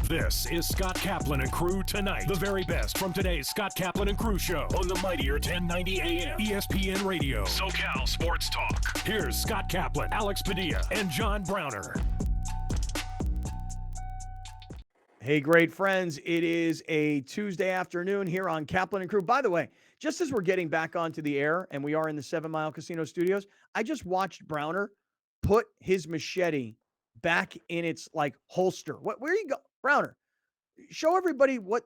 This is Scott Kaplan and Crew Tonight. The very best from today's Scott Kaplan and Crew show on the mightier 1090 AM ESPN Radio. SoCal Sports Talk. Here's Scott Kaplan, Alex Padilla, and John Browner. Hey, great friends. It is a Tuesday afternoon here on Kaplan and Crew. By the way, just as we're getting back onto the air and we are in the 7 Mile Casino Studios, I just watched Browner put his machete back in its holster. Where you go, Browner? Show everybody what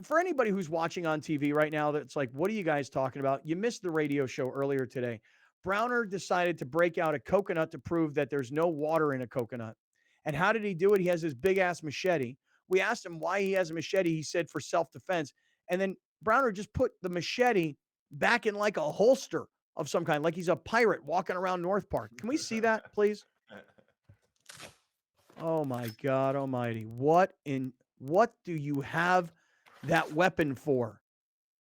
for anybody who's watching on TV right now that's like, what are you guys talking about? You missed the radio show earlier today. Browner decided to break out a coconut to prove that there's no water in a coconut. And how did he do it? He has this big-ass machete. We asked him why he has a machete. He said for self-defense. And then Browner just put the machete back in like a holster of some kind, like he's a pirate walking around North Park. Can we see that, please? Oh, my God almighty. What do you have that weapon for?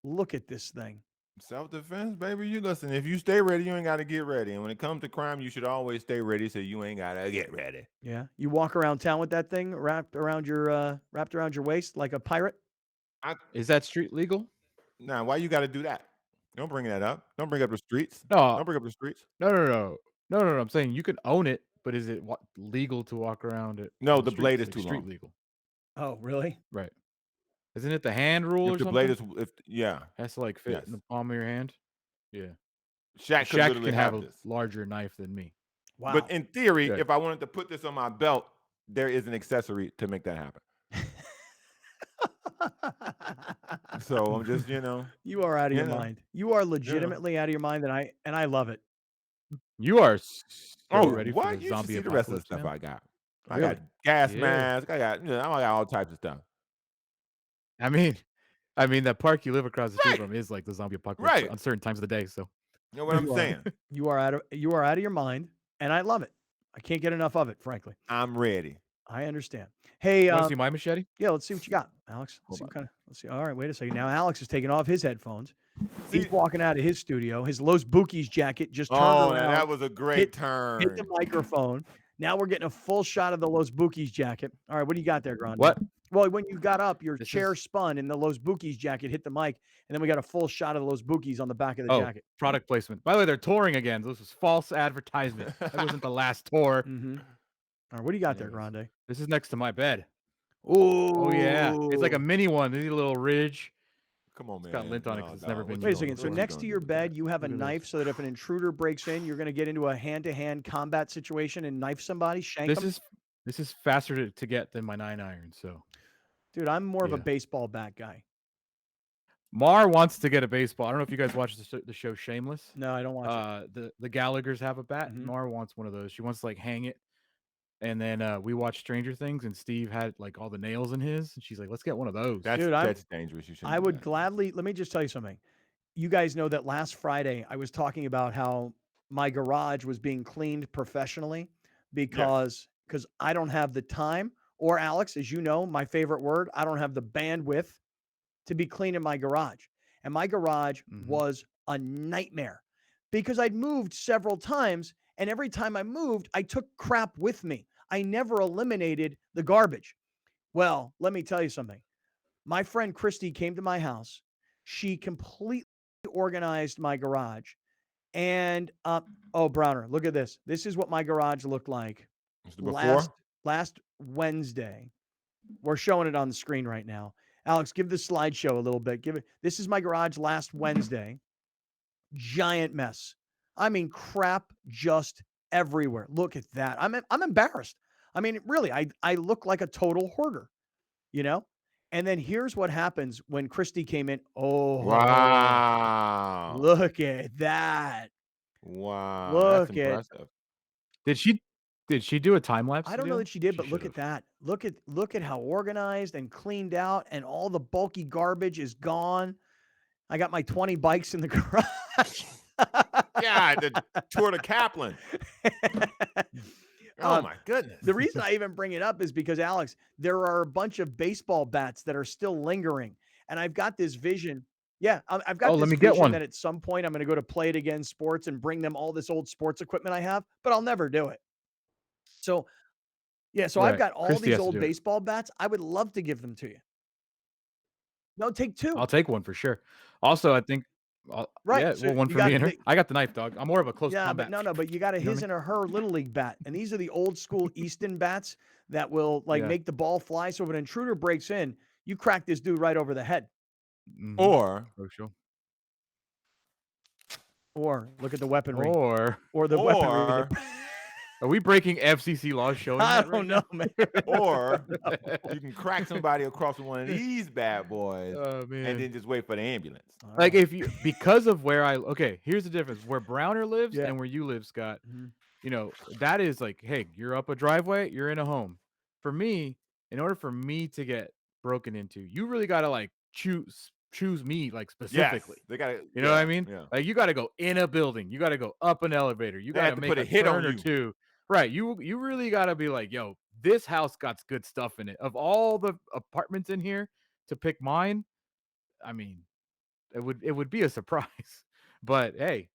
Look at this thing. Self-defense, baby. You listen, if you stay ready, you ain't got to get ready. And when it comes to crime, you should always stay ready so you ain't got to get ready. Yeah. You walk around town with that thing wrapped around your waist like a pirate? Is that street legal? Nah, why you got to do that? Don't bring that up. Don't bring up the streets. No. Don't bring up the streets. No. I'm saying you can own it, but is it legal to walk around it? No, the blade is too street long. legal. Oh, really? Right. Isn't it the hand rule If or the blade something? is, yeah. Has to fit in the palm of your hand. Yeah. Shaq could literally can have a this. larger knife than me. Wow. But in theory, Yeah. if I wanted to put this on my belt, there is an accessory to make that happen. So I'm just, You are out of your mind. You are legitimately out of your mind, and I love it. You are ready what? for the You should zombie see the rest of the apocalypse stuff now? I got. Really? I got gas Yeah. mask. I got all types of stuff. I mean, that park you live across the street Right. from is like the zombie apocalypse Right. on certain times of the day. So You know what I'm saying? You are out of your mind, and I love it. I can't get enough of it, frankly. I'm ready. I understand. Hey, you want to see my machete? yeah, let's see what you got, Alex. Let's see. All right, wait a second. Now Alex is taking off his headphones. He's walking out of his studio. His Los Bookies jacket just turned around. That was a great turn. Hit the microphone. Now we're getting a full shot of the Los Bookies jacket. All right, what do you got there, Grande? What? Well, when you got up, your chair spun and the Los Bookies jacket hit the mic, and then we got a full shot of the Los Bookies on the back of the jacket. Product placement. By the way, they're touring again. This was false advertisement. That wasn't the last tour. Mm-hmm. All right, what do you got there, Grande? This is next to my bed. Ooh. Oh, yeah. It's like a mini one. They need a little ridge. Come on, man. It's got lint on it because it's never been Wait a used. second. So next to your bed, you have a knife so that if an intruder breaks in, you're going to get into a hand-to-hand combat situation and knife somebody, shank them? This is faster to get than my 9-iron. So, dude, I'm more of a baseball bat guy. Mar wants to get a baseball. I don't know if you guys watch the show Shameless. No, I don't watch it. The Gallaghers have a bat. Mhm. Mar wants one of those. She wants to hang it. And then we watched Stranger Things, and Steve had all the nails in his. And she's like, "Let's get one of those." That's dangerous. You shouldn't. I would gladly. Let me just tell you something. You guys know that last Friday I was talking about how my garage was being cleaned professionally because I don't have the time, or Alex, as you know, my favorite word, I don't have the bandwidth to be cleaning my garage. And my garage was a nightmare because I'd moved several times, and every time I moved, I took crap with me. I never eliminated the garbage. Well, let me tell you something. My friend Christy came to my house. She completely organized my garage. And, Browner, look at this. This is what my garage looked like last Wednesday. We're showing it on the screen right now. Alex, give the slideshow a little bit. This is my garage last Wednesday. Giant mess. I mean, crap just everywhere. Look at that. I'm embarrassed. I mean, really, I look like a total hoarder, And then here's what happens when Christy came in. Oh, wow. Look at that. Wow. Look that's impressive. Did she do a time lapse? I don't know that she did, but look at that. Look at how organized and cleaned out, and all the bulky garbage is gone. I got my 20 bikes in the garage. Yeah, the Tour de Kaplan. Oh my goodness. The reason I even bring it up is because, Alex, there are a bunch of baseball bats that are still lingering. And I've got this vision. Yeah, I've got this vision that at some point I'm going to go to Play It Again Sports and bring them all this old sports equipment I have, but I'll never do it. So Yeah, so I've Right. got all Christy these has to old do it. baseball bats. I would love to give them to you. No, take I'll 2. take one for sure. Also, I think, I'll take one for sure. Also, I think, Right, yeah, so well, one you for me got and her. the I got the knife, dog. I'm more of a close yeah, but combat. no, but you got a You know what I his mean? and a her little league bat, and these are the old school Easton bats that will, like, Yeah. make the ball fly, so if an intruder breaks in, you crack this dude right over the head. Mhm. Or For sure. Or look at the weaponry, Or or the weaponry that or are we breaking FCC laws showing I that right don't know, now? man. or No. you can crack somebody across with one of these bad boys Oh, and man. then just wait for the ambulance. All Like, right. if you because of where okay, here's the difference. Where Browner lives Yeah. and where you live, Scott, Mhm. that is like, hey, you're up a driveway, you're in a home. For me, in order for me to get broken into, you really gotta like choose me like Yes, specifically. they got to. You know what I Yeah, mean? yeah. Like you gotta go in a building, you gotta go up an elevator, you They have gotta to make put a a hit on turn or you. two. Right. You really gotta be like, yo, this house got good stuff in it. Of all the apartments in here to pick mine, I mean, it would be a surprise. But hey,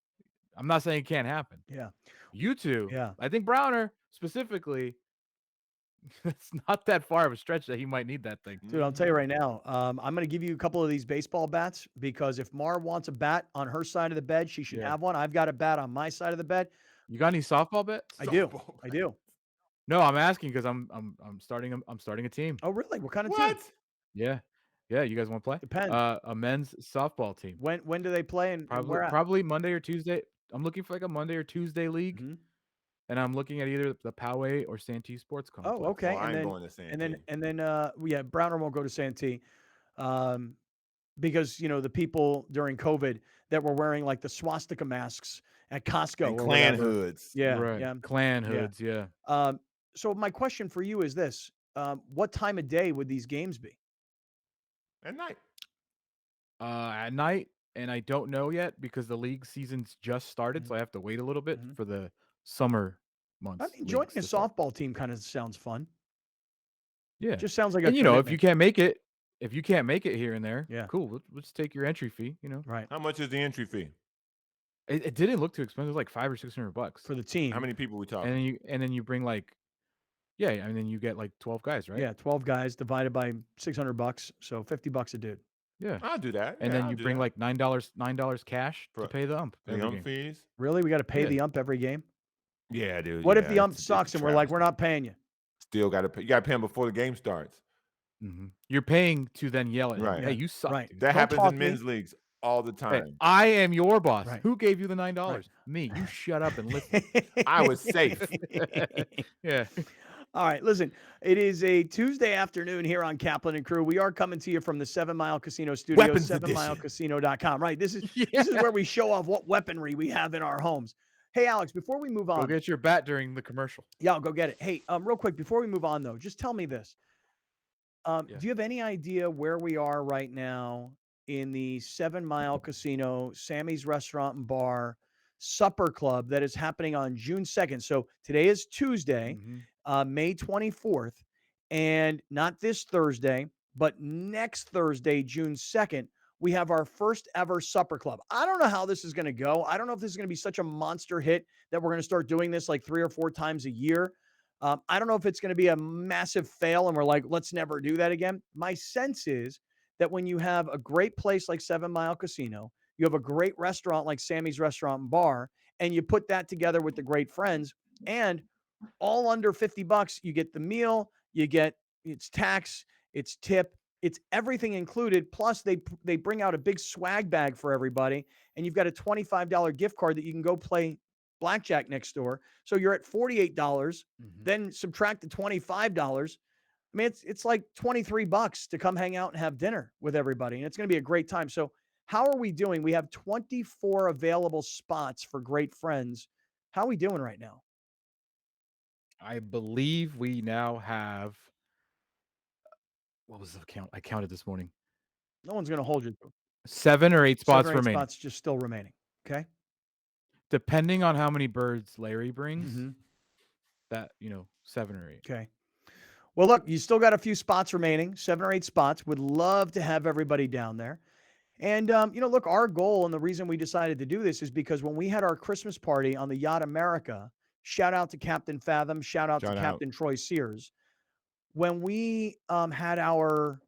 I'm not saying it can't happen. Yeah. You two, Yeah. I think Browner specifically, it's not that far of a stretch that he might need that thing. Dude, I'll tell you right now, I'm going to give you a couple of these baseball bats because if Mar wants a bat on her side of the bed, she should Yeah. have one. I've got a bat on my side of the bed. You got any softball bets? I do. Softball I do. No, I'm asking because I'm starting a team. Oh, really? What kind of team? What? Yeah. Yeah, you guys want to play? Depends. A men's softball team. When do they play and Probably where at? probably Monday or Tuesday. I'm looking for like a Monday or Tuesday league, Mhm. and I'm looking at either the Poway or Santee Sports Oh, Complex. Oh, okay. I ain't going to Santee. Yeah, Browner won't go to Santee. Um, because the people during COVID that were wearing like the swastika masks at Costco And or clan whatever. hoods. Yeah, Right. yeah, Clan yeah. hoods, yeah. So my question for you is this: what time of day would these games be? At night. At night, and I don't know yet because the league season's just started, so I have to wait a little bit Mhm. for the summer I months mean, joining leagues a to start. softball team kind of sounds fun. Yeah. Just sounds like a And if you commitment. can't make it, here and there, Yeah. cool. Let's take your entry fee. Right. How much is the entry fee? It didn't look too expensive, it was like $500 or $600. For the How team. many people we And talking? then you bring like, yeah, and then you get like 12 guys, right? Yeah, 12 guys divided by $600, so $50 a dude. Yeah. I'll do that. And Yeah, then I'll you do bring that. like $9 cash For to pay the ump the every ump game. fees. Really? We got to pay Yeah. the ump every game? Yeah, dude. What if yeah, the ump it's a sucks and we're like, we're travesty. not paying you? Still got to pay. You got to pay him before the game starts. You're paying to then yell at him, Right. hey, Yeah, you suck, right. dude. That Don't happens talk in me. men's leagues all the Hey, time. I am your boss. Right. Who gave you the $9? Me. You shut up and listen. I was safe. Yeah. All right, listen, it is a Tuesday afternoon here on Kaplan and Crew. We are coming to you from the 7 Mile Casino Studios, Weapons edition. 7milecasino.com. Right, this is Yeah. where we show off what weaponry we have in our homes. Hey, Alex, before we move Go on. get your bat during the commercial. Yeah, I'll go get it. Hey, real quick, before we move on, though, just tell me this. Yeah. Do you have any idea where we are right now in the 7 Mile Casino, Sammy's Restaurant and Bar Supper Club that is happening on June 2nd? So today is Tuesday, May 24th, and not this Thursday, but next Thursday, June 2nd, we have our first ever supper club. I don't know how this is going to go. I don't know if this is going to be such a monster hit that we're going to start doing this like 3 or 4 times a year. I don't know if it's going to be a massive fail and we're like, let's never do that again. My sense is that when you have a great place like 7 Mile Casino, you have a great restaurant like Sammy's Restaurant and Bar, and you put that together with the great friends, and all under $50, you get the meal, you get it's tax, it's tip, it's everything included. Plus, they bring out a big swag bag for everybody, and you've got a $25 gift card that you can go play blackjack next door. So you're at $48. Then subtract the $25. I mean, it's like $23 to come hang out and have dinner with everybody, and it's going to be a great time. So, how are we doing? We have 24 available spots for great friends. How are we doing right now? I believe we now have, what was the count? I counted this morning. No one's going to hold you to it. 7 or 8 spots 7 or 8 remaining. spots just still remaining. Okay. Depending on how many birds Larry brings, Mhm. that, 7 or 8. Okay. Well, look, you still got a few spots remaining, 7 or 8 spots. Would love to have everybody down there. And, look, our goal and the reason we decided to do this is because when we had our Christmas party on the Yacht America Shout out to Captain Fathom. Shout out to Shout out. Captain Troy Sears. When we had our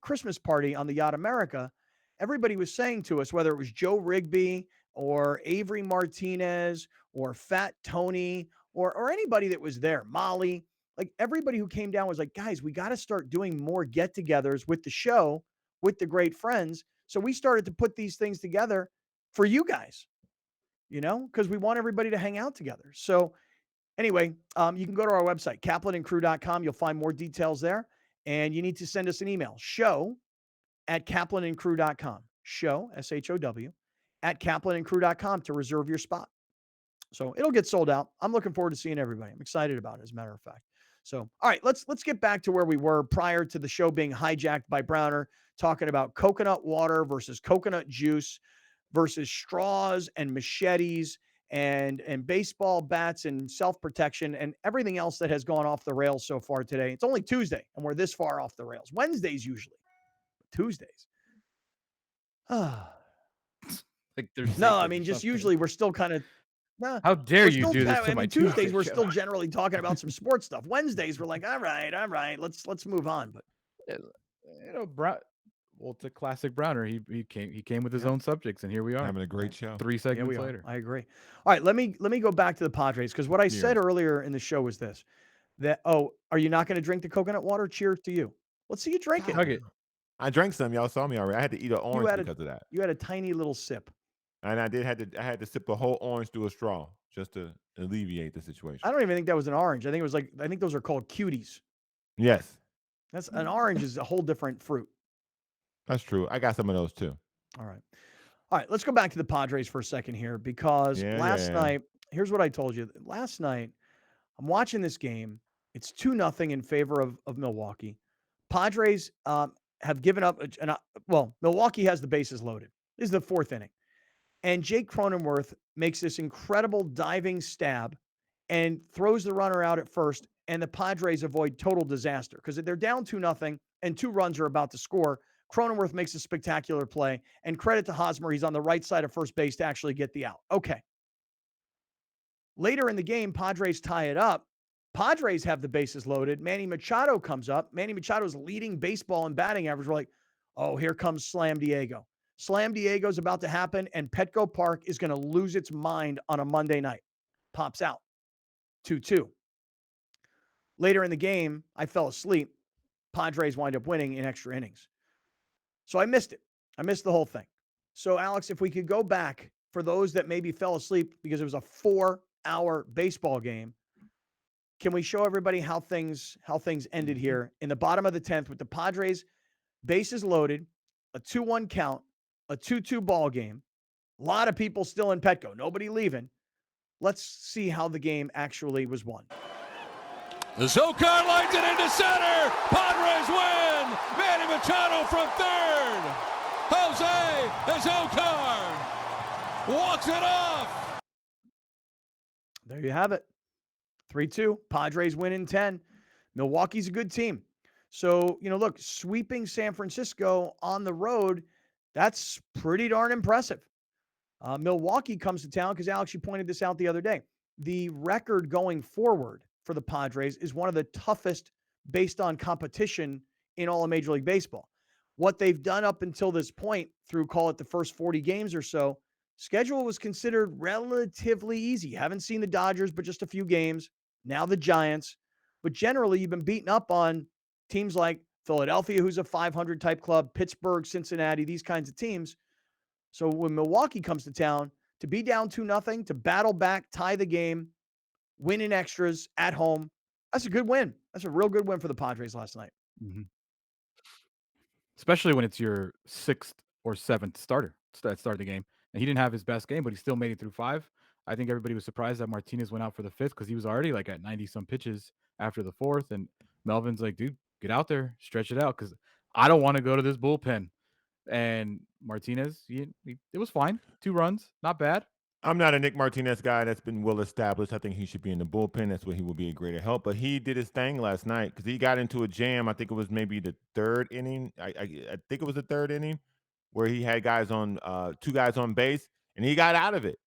Christmas party on the Yacht America, everybody was saying to us, whether it was Joe Rigby or Avery Martinez or Fat Tony or anybody that was there, Molly, like everybody who came down was like, guys, we got to start doing more get-togethers with the show, with the great friends. So we started to put these things together for you guys, because we want everybody to hang out together. So anyway, you can go to our website, kaplanandcrew.com. You'll find more details there. And you need to send us an email, show@kaplanandcrew.com. Show, SHOW, @kaplanandcrew.com to reserve your spot. So it'll get sold out. I'm looking forward to seeing everybody. I'm excited about it, as a matter of fact. So, all right, let's get back to where we were prior to the show being hijacked by Browner, talking about coconut water versus coconut juice versus straws and machetes and baseball bats and self-protection and everything else that has gone off the rails so far today. It's only Tuesday, and we're this far off the rails. Wednesdays usually, but Tuesdays. Like there's No, I mean, just usually we're still kind of. Nah, How dare we're you still do this kind to of, my Tuesdays Tuesday we're show? still generally talking about some sports stuff. Wednesdays we're like, all right, let's move on. But Well, it's a classic Browner. He came with his own subjects, and here we are Having a great show. 3 yeah, segments we are. later. I agree. All right, let me go back to the Padres, because what I said Cheers. earlier in the show was this: that are you not going to drink the coconut water? Cheers to you. Let's see you drink it. Nugget. I drank some. Y'all saw me already. I had to eat an orange because of that. You had a tiny little sip. And I had to sip a whole orange through a straw just to alleviate the situation. I don't even think that was an orange. I think those are called cuties. Yes, That's an orange is a whole different fruit. that's true. I got some of those too. All right. Let's go back to the Padres for a second here, because last night, here's what I told you. Last night, I'm watching this game. It's 2-0 in favor of Milwaukee. Padres have given up. Milwaukee has the bases loaded. This is the 4th inning. And Jake Cronenworth makes this incredible diving stab and throws the runner out at first, and the Padres avoid total disaster because they're down 2-0 and 2 runs are about to score. Cronenworth makes a spectacular play, and credit to Hosmer, he's on the right side of first base to actually get the out. Okay. Later in the game, Padres tie it up. Padres have the bases loaded. Manny Machado comes up. Manny Machado's leading baseball and batting average. We're like, oh, here comes Slam Diego. Slam Diego's about to happen, and Petco Park is going to lose its mind on a Monday night. Pops out. 2-2. Later in the game, I fell asleep. Padres wind up winning in extra innings. So I missed it. I missed the whole thing. So, Alex, if we could go back for those that maybe fell asleep because it was a 4-hour baseball game, can we show everybody how things ended here in the bottom of the 10th with the Padres bases loaded, a 2-1 count, a 2-2 ball game, a lot of people still in Petco, nobody leaving. Let's see how the game actually was won. The Zokar lines it into center. Padres win. Manny Machado from third. Jose Zokar walks it off. There you have it. 3-2. Padres win in 10. Milwaukee's a good team. So, look, sweeping San Francisco on the road, that's pretty darn impressive. Milwaukee comes to town because, Alex, you pointed this out the other day. The record going forward for the Padres is one of the toughest based on competition in all of Major League Baseball. What they've done up until this point through, call it the first 40 games or so, schedule was considered relatively easy. Haven't seen the Dodgers, but just a few games. Now the Giants. But generally, you've been beaten up on teams like Philadelphia, who's a 500 type club, Pittsburgh, Cincinnati, these kinds of teams. So when Milwaukee comes to town, to be down 2-0, to battle back, tie the game, win in extras at home, that's a good win. That's a real good win for the Padres last night. Mm-hmm. Especially when it's your 6th or 7th starter that started the game. And he didn't have his best game, but he still made it through 5. I think everybody was surprised that Martinez went out for the 5th because he was already like at 90-some pitches after the 4th. And Melvin's like, dude, get out there, stretch it out, because I don't want to go to this bullpen. And Martinez, it was fine. 2 runs, not bad. I'm not a Nick Martinez guy. That's been well established. I think he should be in the bullpen. That's where he will be a greater help. But he did his thing last night because he got into a jam. I think it was maybe the 3rd inning. I think it was the 3rd inning where he had guys on 2 guys on base, and he got out of it.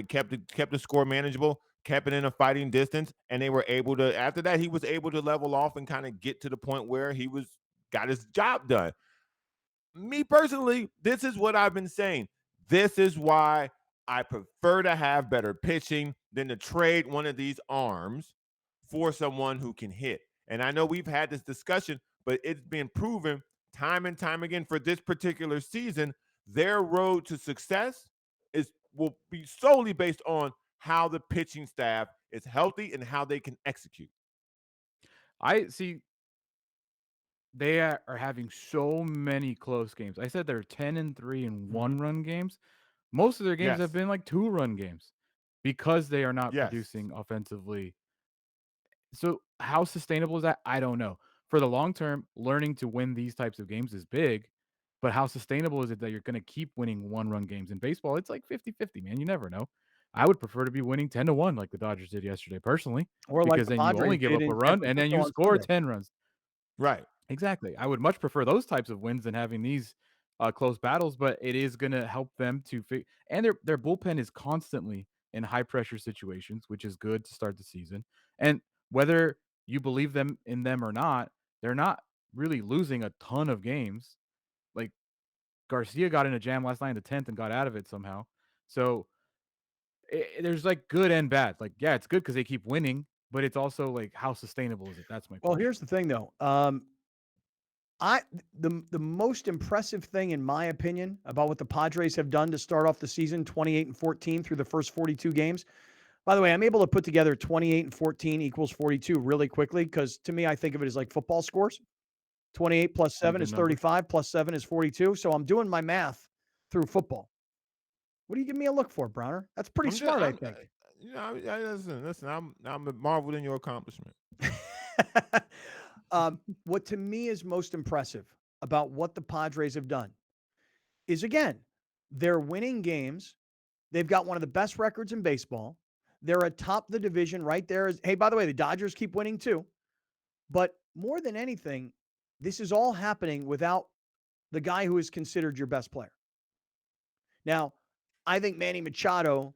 Kept the score manageable. kept it in a fighting distance, and they were able to. After that, he was able to level off and kind of get to the point where he got his job done. Me personally, this is what I've been saying. This is why I prefer to have better pitching than to trade one of these arms for someone who can hit. And I know we've had this discussion, but it's been proven time and time again for this particular season, their road to success will be solely based on how the pitching staff is healthy and how they can execute. I see they are having so many close games. I said they're 10-3 in one-run games. Most of their games have Yes. been like two-run games because they are not Yes. producing offensively. So how sustainable is that? I don't know. For the long term, learning to win these types of games is big, but how sustainable is it that you're going to keep winning one-run games? In baseball, it's like 50-50, man. You never know. I would prefer to be winning 10-1 like the Dodgers did yesterday personally, Or like because the then you only Padres give did up a in San run and then Francisco you on score Sunday. 10 runs. Right. Exactly. I would much prefer those types of wins than having these close battles, but it is going to help them to and their bullpen is constantly in high pressure situations, which is good to start the season. And whether you believe in them or not, they're not really losing a ton of games. Like Garcia got in a jam last night in the 10th and got out of it somehow. So there's like good and bad. Like, yeah, it's good because they keep winning, but it's also like how sustainable is it? That's my Well, point. here's the thing, though. The most impressive thing, in my opinion, about what the Padres have done to start off the season, 28-14 through the first 42 games. By the way, I'm able to put together 28-14 equals 42 really quickly because to me, I think of it as like football scores. 28 plus Pretty 7 good is number. 35, plus 7 is 42. So I'm doing my math through football. What do you give me a look for, Browner? That's pretty smart, I think. Listen. I'm marveled in your accomplishment. What to me is most impressive about what the Padres have done is, again, they're winning games. They've got one of the best records in baseball. They're atop the division right there. Hey, by the way, the Dodgers keep winning too. But more than anything, this is all happening without the guy who is considered your best player. Now, I think Manny Machado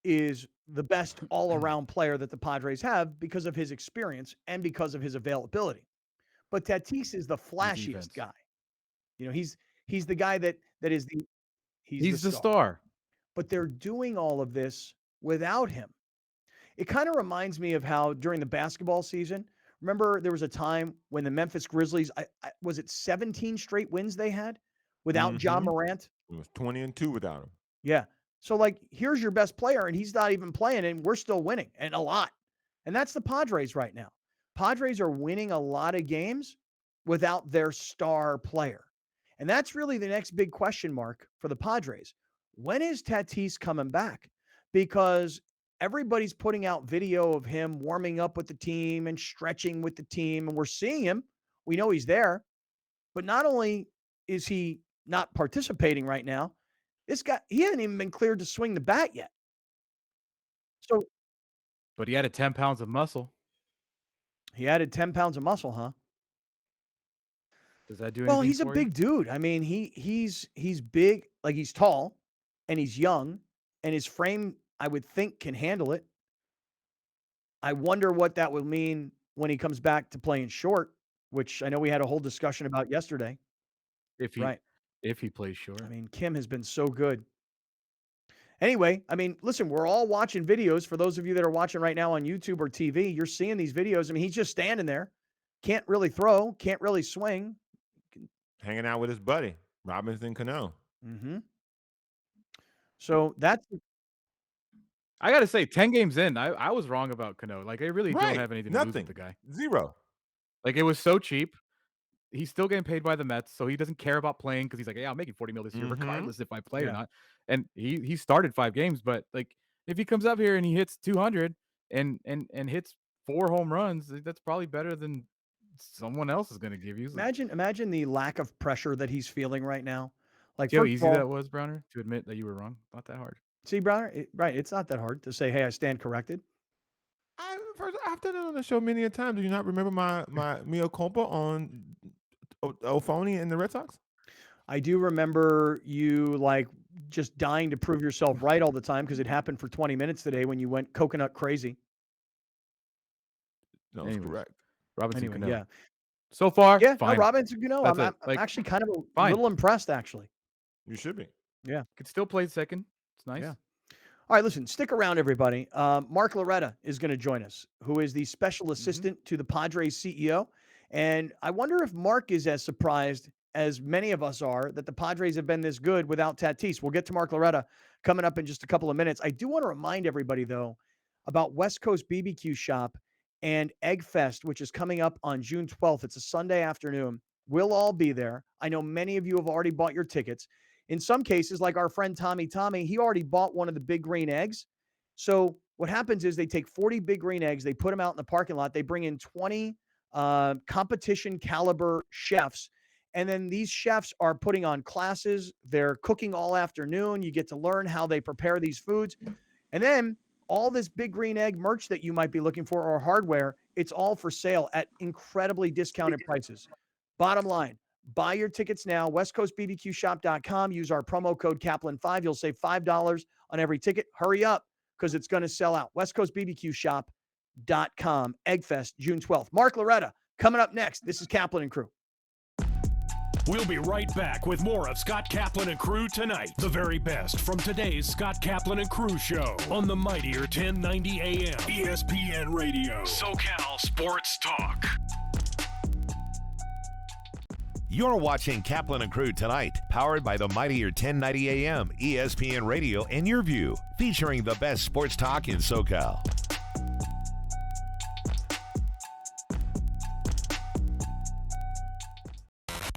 is the best all-around player that the Padres have because of his experience and because of his availability. But Tatis is the flashiest defense. guy. You know, he's the guy that is He's the star. But they're doing all of this without him. It kind of reminds me of how during the basketball season, remember there was a time when the Memphis Grizzlies, was it 17 straight wins they had without Ja Morant? It was 20-2 without him. Yeah. So, like, here's your best player, and he's not even playing, and we're still winning, and a lot. And that's the Padres right now. Padres are winning a lot of games without their star player. And that's really the next big question mark for the Padres. When is Tatis coming back? Because everybody's putting out video of him warming up with the team and stretching with the team, and we're seeing him. We know he's there. But not only is he not participating right now, this guy, he hasn't even been cleared to swing the bat yet. So, but he added 10 pounds of muscle. He added 10 pounds of muscle, huh? Does that do anything? Well, he's a big dude. I mean, he's big, like he's tall, and he's young, and his frame, I would think, can handle it. I wonder what that will mean when he comes back to playing short, which I know we had a whole discussion about yesterday. If he plays short. I mean, Kim has been so good. Anyway, I mean, listen, we're all watching videos. For those of you that are watching right now on YouTube or TV, you're seeing these videos. I mean, he's just standing there, can't really throw, can't really swing. Hanging out with his buddy, Robinson Cano. Mm-hmm. So that's. I got to say, 10 games in, I was wrong about Cano. Like, I really don't have anything to lose with the guy. Zero. Like, it was so cheap. He's still getting paid by the Mets, so he doesn't care about playing because he's like, yeah, I'm making $40 million this year, regardless if I play or not. And he started 5 games, but like if he comes up here and he hits 200 and hits 4 home runs, that's probably better than someone else is going to give you. Imagine the lack of pressure that he's feeling right now. Like, see how easy that was, Browner, to admit that you were wrong. Not that hard. See, Browner, right? It's not that hard to say, "Hey, I stand corrected." I've done it on the show many a time. Do you not remember my mea culpa on Ophony and the Red Sox? I do remember you like just dying to prove yourself right all the time because it happened for 20 minutes today when you went coconut crazy. No, that's Anyways, correct. Robinson Anyway, Cano. yeah. So far, Yeah, no, fine. Robinson, That's I'm it. Like, actually kind of a fine. little impressed, actually. You should be. Yeah. Could still play second. It's nice. Yeah. All right, listen, stick around, everybody. Mark Loretta is going to join us, who is the special assistant to the Padres CEO. And I wonder if Mark is as surprised as many of us are that the Padres have been this good without Tatis. We'll get to Mark Loretta coming up in just a couple of minutes. I do want to remind everybody, though, about West Coast BBQ Shop and Egg Fest, which is coming up on June 12th. It's a Sunday afternoon. We'll all be there. I know many of you have already bought your tickets. In some cases, like our friend Tommy, he already bought one of the big green eggs. So what happens is they take 40 big green eggs, they put them out in the parking lot, they bring in 20 competition caliber chefs, and then these chefs are putting on classes. They're cooking all afternoon. You get to learn how they prepare these foods. And then all this big green egg merch that you might be looking for or hardware, it's all for sale at incredibly discounted prices. Bottom line, buy your tickets now, westcoastbbqshop.com. Use our promo code Kaplan5. You'll save $5 on every ticket. Hurry up because it's going to sell out. westcoastbbqshop.com. Eggfest, June 12th. Mark Loretta coming up next. This is Kaplan and Crew. We'll be right back with more of Scott Kaplan and Crew tonight. The very best from today's Scott Kaplan and Crew show on the mightier 1090 AM ESPN Radio. SoCal Sports Talk. You're watching Kaplan and Crew tonight, powered by the mightier 1090 AM ESPN Radio and Your View, featuring the best sports talk in SoCal.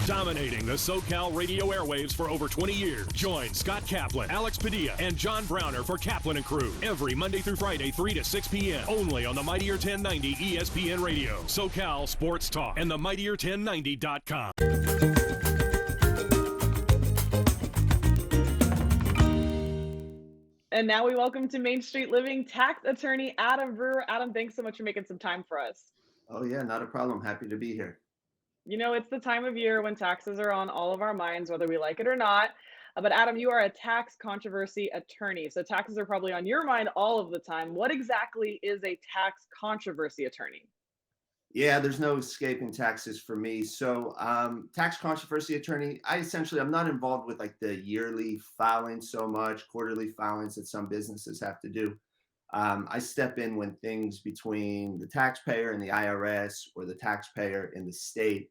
Dominating the SoCal radio airwaves for over 20 years. Join Scott Kaplan, Alex Padilla, and John Browner for Kaplan and Crew every Monday through Friday, 3 to 6 p.m. Only on the mightier 1090 ESPN Radio, SoCal Sports Talk, and the mightier1090.com. And now we welcome to Main Street Living tax attorney Adam Brewer. Adam, thanks so much for making some time for us. Oh yeah, not a problem. Happy to be here. You know, it's the time of year when taxes are on all of our minds, whether we like it or not. But Adam, you are a tax controversy attorney. So taxes are probably on your mind all of the time. What exactly is a tax controversy attorney? Yeah, there's no escaping taxes for me. So tax controversy attorney, I'm not involved with like the yearly filing so much, quarterly filings that some businesses have to do. I step in when things between the taxpayer and the IRS or the taxpayer and the state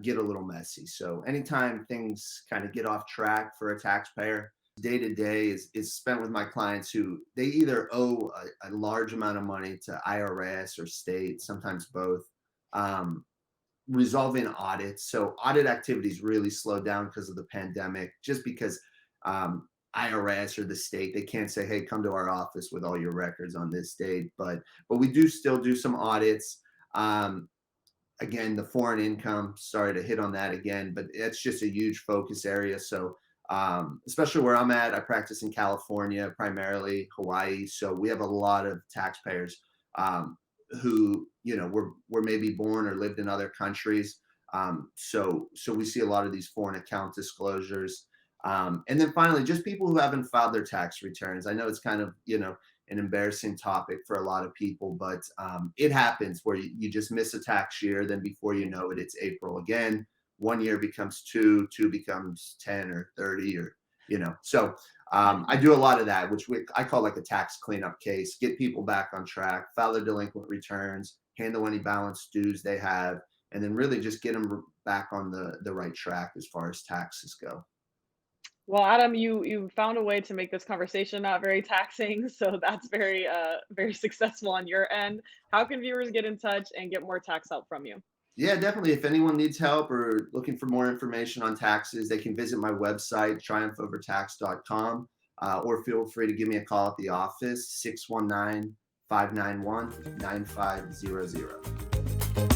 get a little messy. So anytime things kind of get off track for a taxpayer, day to day is spent with my clients who they either owe a large amount of money to IRS or state, sometimes both, resolving audits. So audit activities really slowed down because of the pandemic, just because IRS or the state, they can't say, hey, come to our office with all your records on this date. But we do still do some audits. Again, the foreign income, sorry to hit on that again, but it's just a huge focus area. So especially where I'm at, I practice in California, primarily Hawaii. So we have a lot of taxpayers who, you know, were maybe born or lived in other countries. So we see a lot of these foreign account disclosures. And then finally, just people who haven't filed their tax returns. I know it's kind of, you know, an embarrassing topic for a lot of people, but it happens where you just miss a tax year. Then before you know it, it's April again. 1 year becomes 2 becomes 10 or 30 or, you know. So I do a lot of that, which I call like a tax cleanup case, get people back on track, file their delinquent returns, handle any balance dues they have, and then really just get them back on the right track as far as taxes go. Well, Adam, you found a way to make this conversation not very taxing, so that's very successful on your end. How can viewers get in touch and get more tax help from you? Yeah, definitely. If anyone needs help or looking for more information on taxes, they can visit my website, triumphovertax.com, or feel free to give me a call at the office, 619-591-9500.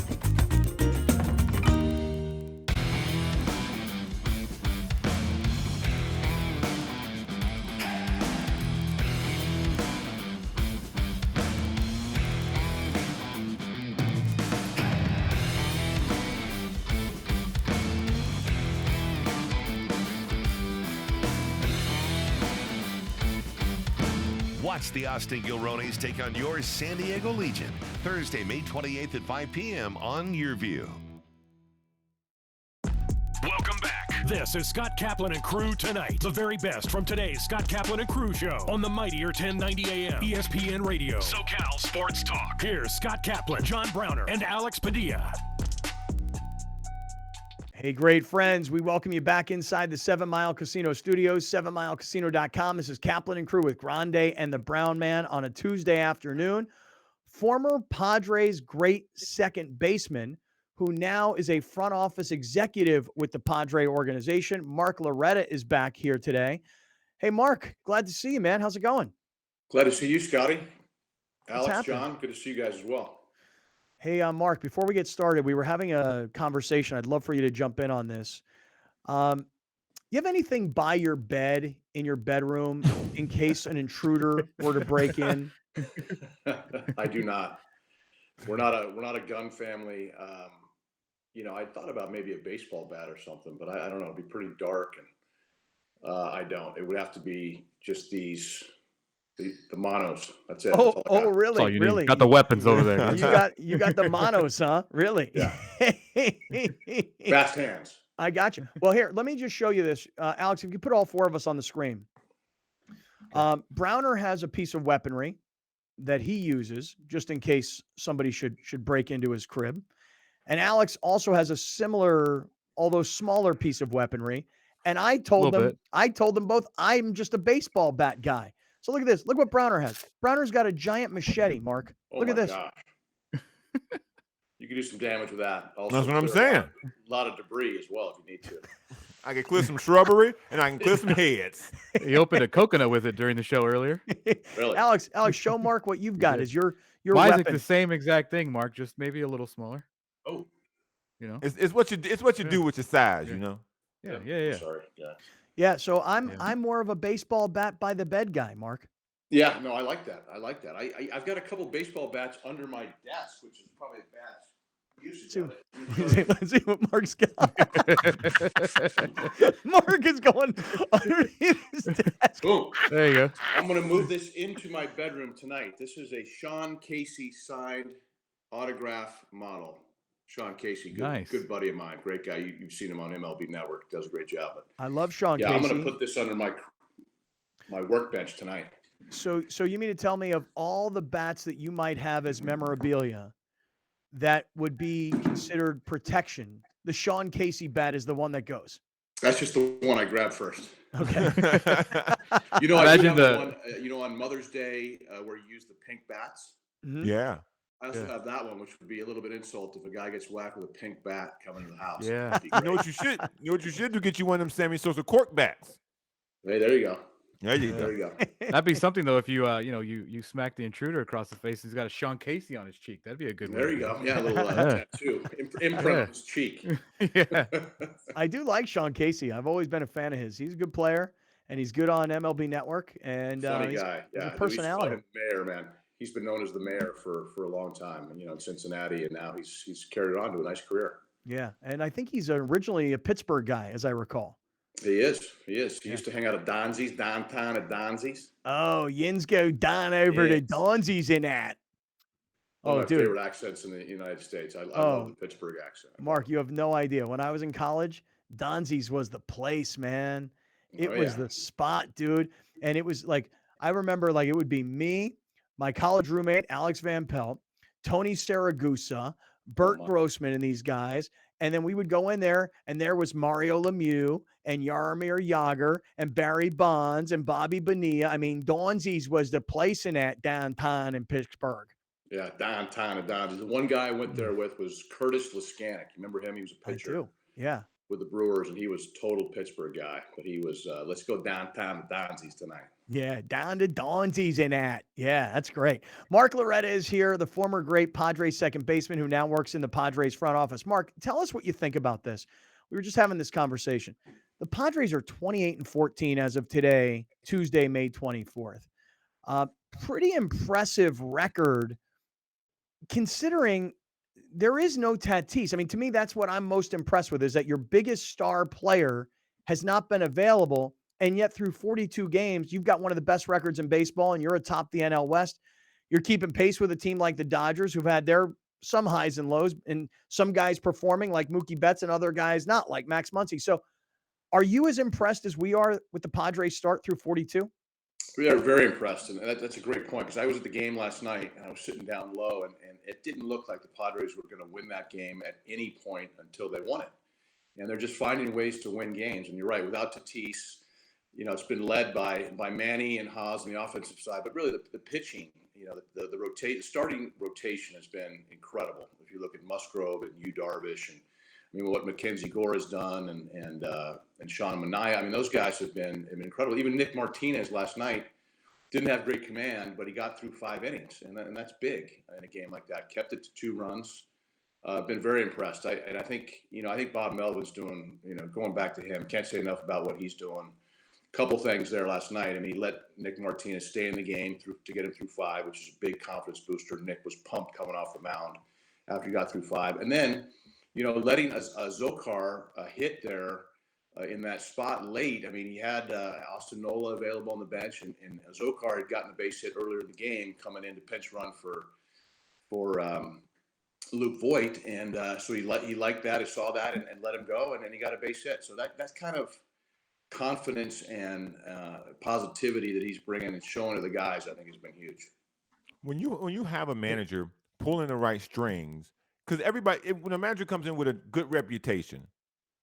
Watch the Austin Gilronis take on your San Diego Legion Thursday, May 28th at 5 p.m. on YourView. Welcome back. This is Scott Kaplan and Crew Tonight. The very best from today's Scott Kaplan and Crew show on the mightier 1090 AM ESPN Radio. SoCal Sports Talk. Here's Scott Kaplan, John Browner, and Alex Padilla. Hey, great friends. We welcome you back inside the 7 Mile Casino Studios, 7milecasino.com. This is Kaplan and Crew with Grande and the Brown Man on a Tuesday afternoon. Former Padres great second baseman, who now is a front office executive with the Padre organization, Mark Loretta, is back here today. Hey, Mark, glad to see you, man. How's it going? Glad to see you, Scotty. What's Alex, happening? John, good to see you guys as well. Hey, Mark, before we get started, we were having a conversation. I'd love for you to jump in on this. You have anything by your bed in your bedroom in case an intruder were to break in? I do not. We're not a gun family. I thought about maybe a baseball bat or something, but I don't know. It'd be pretty dark, and I don't. It would have to be just the monos. That's it. Oh, That's all I got. really? That's all you Really? need. Got the weapons over there. You got the monos, huh? Really? Yeah. Fast hands. I got you. Well, here, let me just show you this. Alex, if you put all four of us on the screen. Browner has a piece of weaponry that he uses just in case somebody should break into his crib. And Alex also has a similar, although smaller piece of weaponry. And I told them both, I'm just a baseball bat guy. So look at this. Look what Browner has. Browner's got a giant machete, Mark. Look at this. Gosh. You can do some damage with that. Also, That's what I'm clear saying. A lot of debris as well if you need to. I can clear some shrubbery and I can clear some heads. He opened a coconut with it during the show earlier. Really? Alex, show Mark what you've got. Is your Why is weapon. it the same exact thing, Mark? Just maybe a little smaller. Oh, It's what you do with your size, you know. Yeah. Sorry. Yeah. Yeah, so I'm more of a baseball bat by the bed guy, Mark. Yeah, no, I like that. I've got a couple baseball bats under my desk, which is probably a bad usage of it. Let's see what Mark's got. Mark is going underneath his desk. Boom. There you go. I'm going to move this into my bedroom tonight. This is a Sean Casey signed autograph model. Sean Casey, good buddy of mine, great guy. You've seen him on MLB Network. Does a great job. But I love Sean yeah, Casey. I'm going to put this under my workbench tonight. So you mean to tell me of all the bats that you might have as memorabilia that would be considered protection, the Sean Casey bat is the one that goes? That's just the one I grabbed first. Okay. I do have the one, on Mother's Day where you use the pink bats. Mhm. Yeah. I also have that one, which would be a little bit insult if a guy gets whacked with a pink bat coming to the house. Yeah. That'd be You know great. what you should? You know what you should do? Get you one of them Sammy Sosa cork bats. Hey, there you go. There you There go. you go. That'd be something though if you you smack the intruder across the face. He's got a Sean Casey on his cheek. That'd be a good. There you go. Yeah, a little tattoo. Imprint on his cheek. Yeah. I do like Sean Casey. I've always been a fan of his. He's a good player, and he's good on MLB Network. And Funny he's, guy. he's Yeah. a personality. He's mayor, man. He's been known as the mayor for a long time, in Cincinnati, and now he's carried it on to a nice career. Yeah, and I think he's originally a Pittsburgh guy, as I recall. He is. He used to hang out at Donzi's, downtown at Donzi's. Oh, Yins go down over to Donzi's in that. One Oh, of my dude. favorite accents in the United States. I love the Pittsburgh accent. Mark, you have no idea. When I was in college, Donzi's was the place, man. It was the spot, dude. And it was like, I remember like it would be me, my college roommate, Alex Van Pelt, Tony Saragusa, Bert Grossman, and these guys. And then we would go in there, and there was Mario Lemieux and Jaromir Jagr and Barry Bonds and Bobby Bonilla. I mean, Donzi's was the place in that downtown in Pittsburgh. Yeah, downtown at Donzi's. The one guy I went there with was Curtis Lescanic. You remember him? He was a pitcher. I do. Yeah. With the Brewers, and he was total Pittsburgh guy. But he was, let's go downtown to Donzi's tonight. Yeah, down to Donzi's in that. Yeah, that's great. Mark Loretta is here, the former great Padres second baseman who now works in the Padres front office. Mark, tell us what you think about this. We were just having this conversation. The Padres are 28-14 as of today, Tuesday, May 24th. Pretty impressive record considering there is no Tatis. I mean, to me, that's what I'm most impressed with is that your biggest star player has not been available And yet through 42 games, you've got one of the best records in baseball, and you're atop the NL West. You're keeping pace with a team like the Dodgers, who've had their some highs and lows, and some guys performing like Mookie Betts and other guys not, like Max Muncy. So are you as impressed as we are with the Padres start through 42? We are very impressed, and that's a great point, because I was at the game last night, and I was sitting down low, and it didn't look like the Padres were going to win that game at any point until they won it. And they're just finding ways to win games. And you're right, without Tatis, it's been led by Manny and Haas on the offensive side, but really the pitching, the starting rotation has been incredible. If you look at Musgrove and Yu Darvish, and what Mackenzie Gore has done, and Sean Manaea, those guys have been incredible. Even Nick Martinez last night didn't have great command, but he got through 5 innings, and that's big in a game like that. Kept it to 2 runs. Been very impressed. I think Bob Melvin's doing, going back to him, can't say enough about what he's doing. Couple things there last night. He let Nick Martinez stay in the game to get him through 5, which is a big confidence booster. Nick was pumped coming off the mound after he got through 5. And then, letting a Zokar hit there in that spot late. He had Austin Nola available on the bench, and Zokar had gotten a base hit earlier in the game, coming in to pinch run for Luke Voigt, and so he liked that. He saw that and let him go, and then he got a base hit. So that's kind of confidence and positivity that he's bringing and showing to the guys, I think, has been huge. When you have a manager pulling the right strings, because when a manager comes in with a good reputation,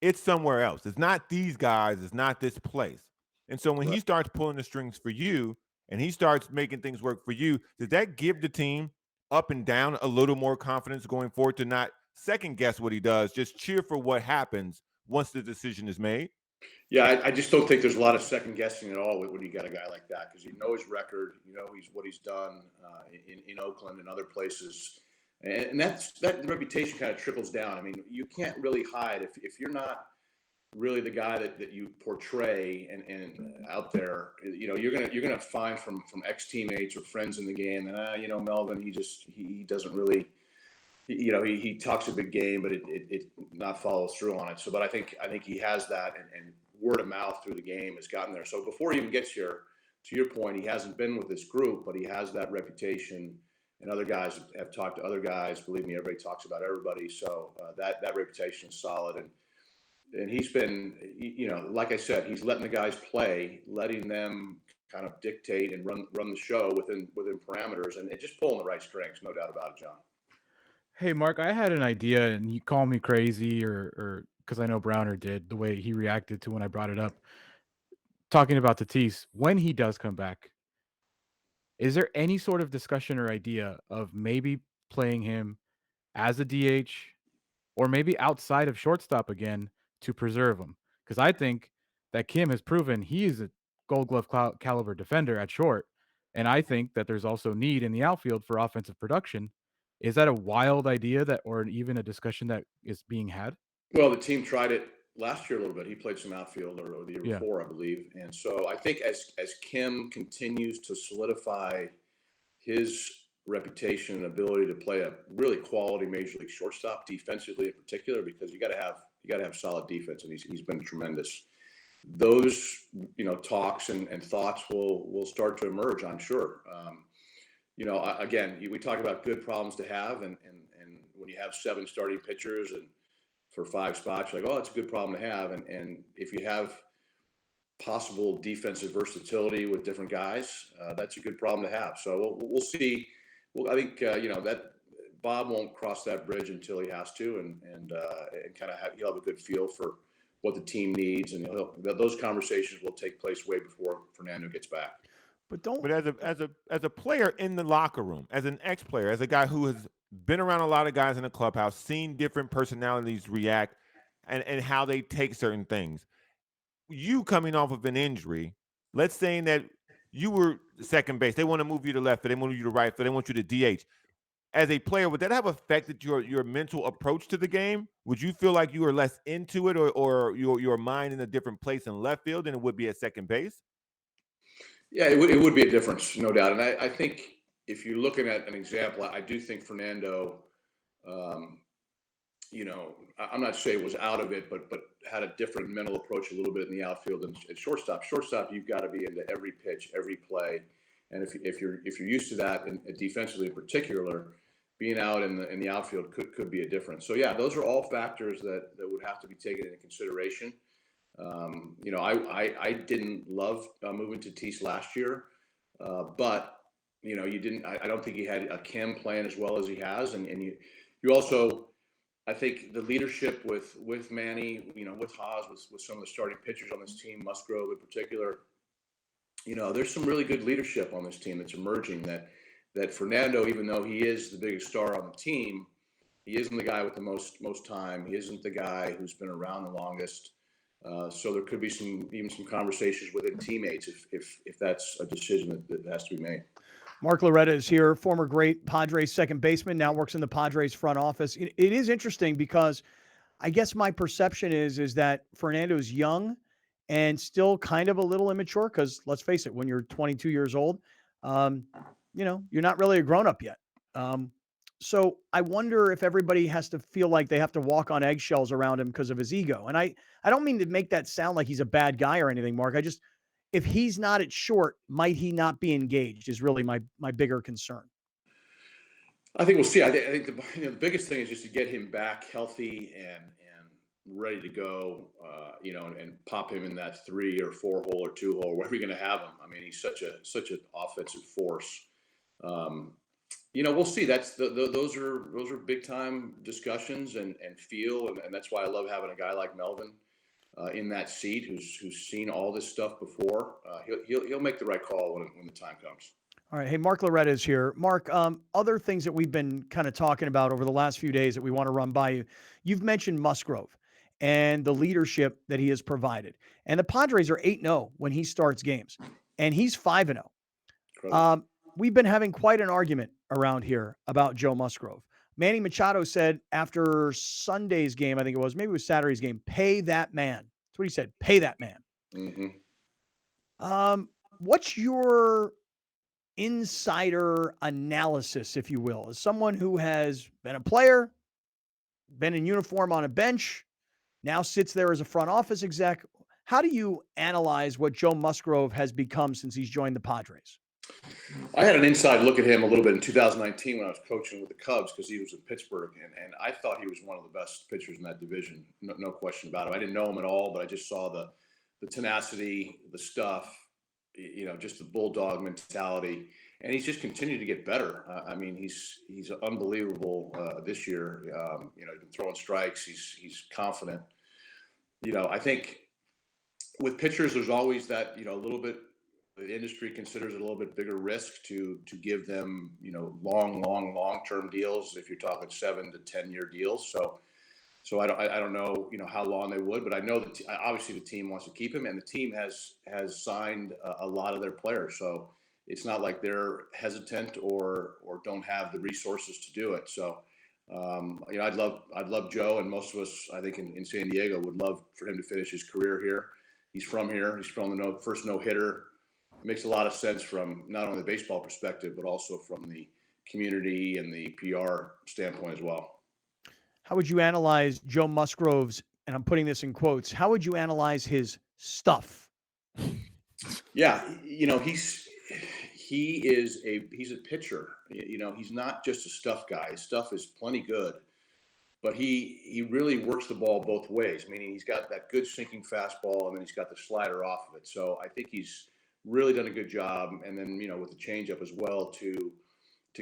it's somewhere else. It's not these guys. It's not this place. And so when he starts pulling the strings for you, and he starts making things work for you, does that give the team up and down a little more confidence going forward to not second guess what he does, just cheer for what happens once the decision is made? Yeah, I just don't think there's a lot of second guessing at all when you got a guy like that, because you know his record, what he's done in Oakland and other places, and that reputation kind of trickles down. You can't really hide if you're not really the guy that you portray and out there. You're gonna find from ex teammates or friends in the game, and Melvin, he doesn't really. He talks a big game, but it not follow through on it. So, but I think he has that, and word of mouth through the game has gotten there. So before he even gets here, to your point, he hasn't been with this group, but he has that reputation, and other guys have talked to other guys. Believe me, everybody talks about everybody. So that reputation is solid, and he's been, like I said, he's letting the guys play, letting them kind of dictate and run the show within parameters, and just pulling the right strings, no doubt about it, John. Hey, Mark, I had an idea, and you call me crazy, or because I know Browner did, the way he reacted to when I brought it up. Talking about Tatis, when he does come back, is there any sort of discussion or idea of maybe playing him as a DH, or maybe outside of shortstop again to preserve him? Because I think that Kim has proven he is a Gold Glove caliber defender at short, and I think that there's also need in the outfield for offensive production. Is that a wild idea or even a discussion that is being had? Well, the team tried it last year a little bit. He played some outfield or the year before, I believe. And so I think as Kim continues to solidify his reputation and ability to play a really quality major league shortstop, defensively in particular, because you got to have solid defense, and he's been tremendous. Those talks and thoughts will start to emerge, I'm sure. Again, we talk about good problems to have, and when you have 7 starting pitchers and for 5 spots, you're like, oh, it's a good problem to have. And if you have possible defensive versatility with different guys, that's a good problem to have. So we'll see. Well, I think that Bob won't cross that bridge until he has to, and kind of he'll have a good feel for what the team needs, and those conversations will take place way before Fernando gets back. But as a player in the locker room, as an ex-player, as a guy who has been around a lot of guys in the clubhouse, seen different personalities react and how they take certain things. You coming off of an injury, let's say that you were second base, they want to move you to left, or they want you to right, or they want you to DH. As a player, would that have affected your mental approach to the game? Would you feel like you were less into it, or your mind in a different place in left field than it would be at second base? Yeah, it would be a difference, no doubt. And I think if you're looking at an example, I do think Fernando, I'm not saying was out of it, but had a different mental approach a little bit in the outfield than at shortstop. Shortstop, you've got to be into every pitch, every play, and if you're used to that, and defensively in particular, being out in the outfield could be a difference. So yeah, those are all factors that would have to be taken into consideration. I didn't love moving to Tatis last year, but you didn't. I don't think he had a chem plan as well as he has, and you also. I think the leadership with Manny, with Haas, with some of the starting pitchers on this team, Musgrove in particular, there's some really good leadership on this team that's emerging. That Fernando, even though he is the biggest star on the team, he isn't the guy with the most time. He isn't the guy who's been around the longest. So there could be even some conversations within teammates if that's a decision that has to be made. Mark Loretta is here, former great Padres second baseman, now works in the Padres front office. It is interesting because I guess my perception is that Fernando's young and still kind of a little immature because let's face it, when you're 22 years old, you're not really a grown-up yet. So I wonder if everybody has to feel like they have to walk on eggshells around him because of his ego. And I don't mean to make that sound like he's a bad guy or anything, Mark. If he's not at short, might he not be engaged is really my bigger concern. I think we'll see. I think the biggest thing is just to get him back healthy and ready to go, and pop him in that 3 or 4 hole or 2 hole, wherever you're going to have him. I mean, he's such an offensive force. We'll see. Those are big time discussions and feel, and that's why I love having a guy like Melvin in that seat who's seen all this stuff before. He'll make the right call when the time comes. All right. Hey, Mark Loretta is here. Mark, other things that we've been kind of talking about over the last few days that we want to run by you. You've mentioned Musgrove and the leadership that he has provided. And the Padres are 8-0 when he starts games, and he's 5-0. We've been having quite an argument around here about Joe Musgrove. Manny Machado said after Sunday's game, I think it was, maybe it was Saturday's game, pay that man. That's what he said, pay that man. Mm-hmm. What's your insider analysis, if you will, as someone who has been a player, been in uniform on a bench, now sits there as a front office exec? How do you analyze what Joe Musgrove has become since he's joined the Padres? I had an inside look at him a little bit in 2019 when I was coaching with the Cubs because he was in Pittsburgh, and I thought he was one of the best pitchers in that division, no question about it. I didn't know him at all, but I just saw the tenacity, the stuff, just the bulldog mentality, and he's just continued to get better. I mean, he's unbelievable this year. He's been throwing strikes. He's confident. I think with pitchers, there's always that a little bit. The industry considers it a little bit bigger risk to give them, long-term deals. If you're talking 7 to 10 year deals, so I don't know, how long they would, but I know that obviously the team wants to keep him, and the team has signed a lot of their players. So it's not like they're hesitant or don't have the resources to do it. So I'd love Joe, and most of us, I think, in San Diego would love for him to finish his career here. He's from here. He's from the first no-hitter. It makes a lot of sense from not only the baseball perspective, but also from the community and the PR standpoint as well. How would you analyze Joe Musgrove's, and I'm putting this in quotes, how would you analyze his stuff? Yeah, he's a pitcher. He's not just a stuff guy. His stuff is plenty good, but he really works the ball both ways, meaning he's got that good sinking fastball, and then he's got the slider off of it. So I think he's really done a good job, and then with the changeup as well to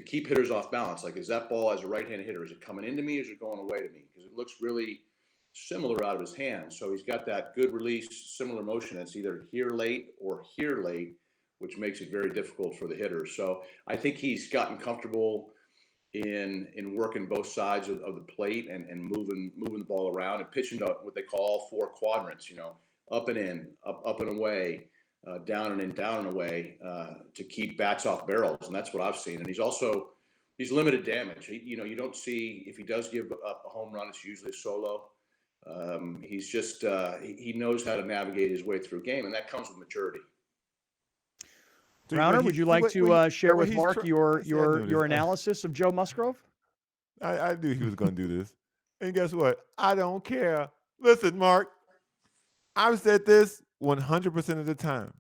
keep hitters off balance. Like, is that ball as a right-handed hitter, is it coming into me, or is it going away to me? Because it looks really similar out of his hand. So he's got that good release, similar motion. It's either here late or here late, which makes it very difficult for the hitter. So I think he's gotten comfortable in working both sides of the plate and moving the ball around and pitching to what they call 4 quadrants. Up and in, up and away. Down and in, down and away, to keep bats off barrels, and that's what I've seen. And he's limited damage. You don't see, if he does give up a home run, it's usually a solo. He's just he knows how to navigate his way through a game, and that comes with maturity. Browner, would you like to share with Mark your analysis of Joe Musgrove? I knew he was going to do this, and guess what? I don't care. Listen, Mark, I've said this 100% of the time.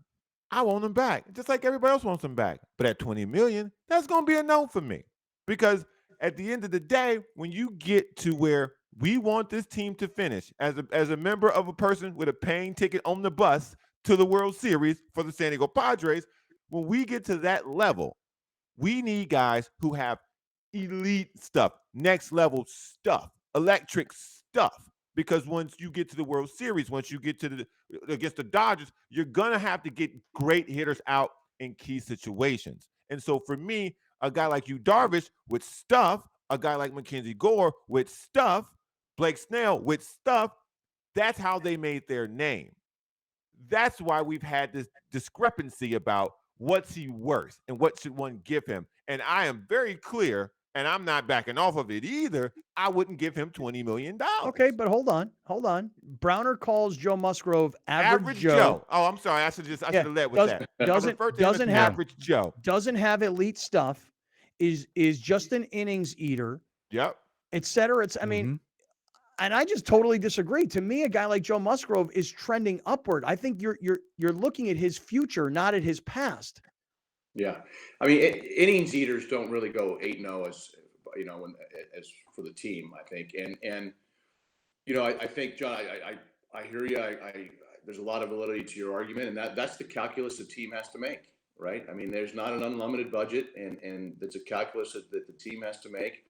I want him back, just like everybody else wants him back. But at $20 million, that's going to be a no for me. Because at the end of the day, when you get to where we want this team to finish as a member of a person with a paying ticket on the bus to the World Series for the San Diego Padres, when we get to that level, we need guys who have elite stuff, next level stuff, electric stuff. Because once you get to the World Series, once you get to against the Dodgers, you're gonna have to get great hitters out in key situations. And so for me, a guy like you, Darvish, with stuff, a guy like Mackenzie Gore with stuff, Blake Snell with stuff, that's how they made their name. That's why we've had this discrepancy about what's he worth and what should one give him. And I am very clear, and I'm not backing off of it either. I wouldn't give him $20 million. Okay, but hold on. Browner calls Joe Musgrove average Joe. Oh, I'm sorry. I should have led with that. Doesn't have average Joe. Doesn't have elite stuff. Is just an innings eater. Yep. Et cetera. I mean, and I just totally disagree. To me, a guy like Joe Musgrove is trending upward. I think you're looking at his future, not at his past. Yeah, I mean, innings eaters don't really go 8-0 as for the team. I think, and I think, John, I hear you. There's a lot of validity to your argument, and that's the calculus the team has to make, right? I mean, there's not an unlimited budget, and it's a calculus that the team has to make.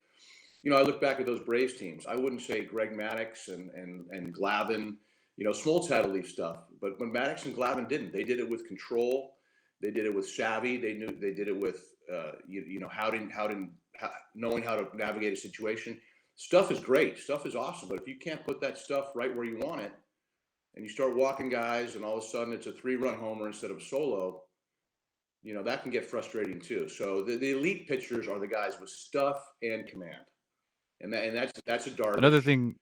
I look back at those Braves teams. I wouldn't say Greg Maddux and Glavine. Smoltz had elite stuff, but when Maddux and Glavine didn't, they did it with control. They did it with savvy. They did it with knowing how to navigate a situation. Stuff is great. Stuff is awesome. But if you can't put that stuff right where you want it, and you start walking guys, and all of a sudden it's a 3-run homer instead of solo, that can get frustrating too. So the elite pitchers are the guys with stuff and command, and that's a dark. Another thing.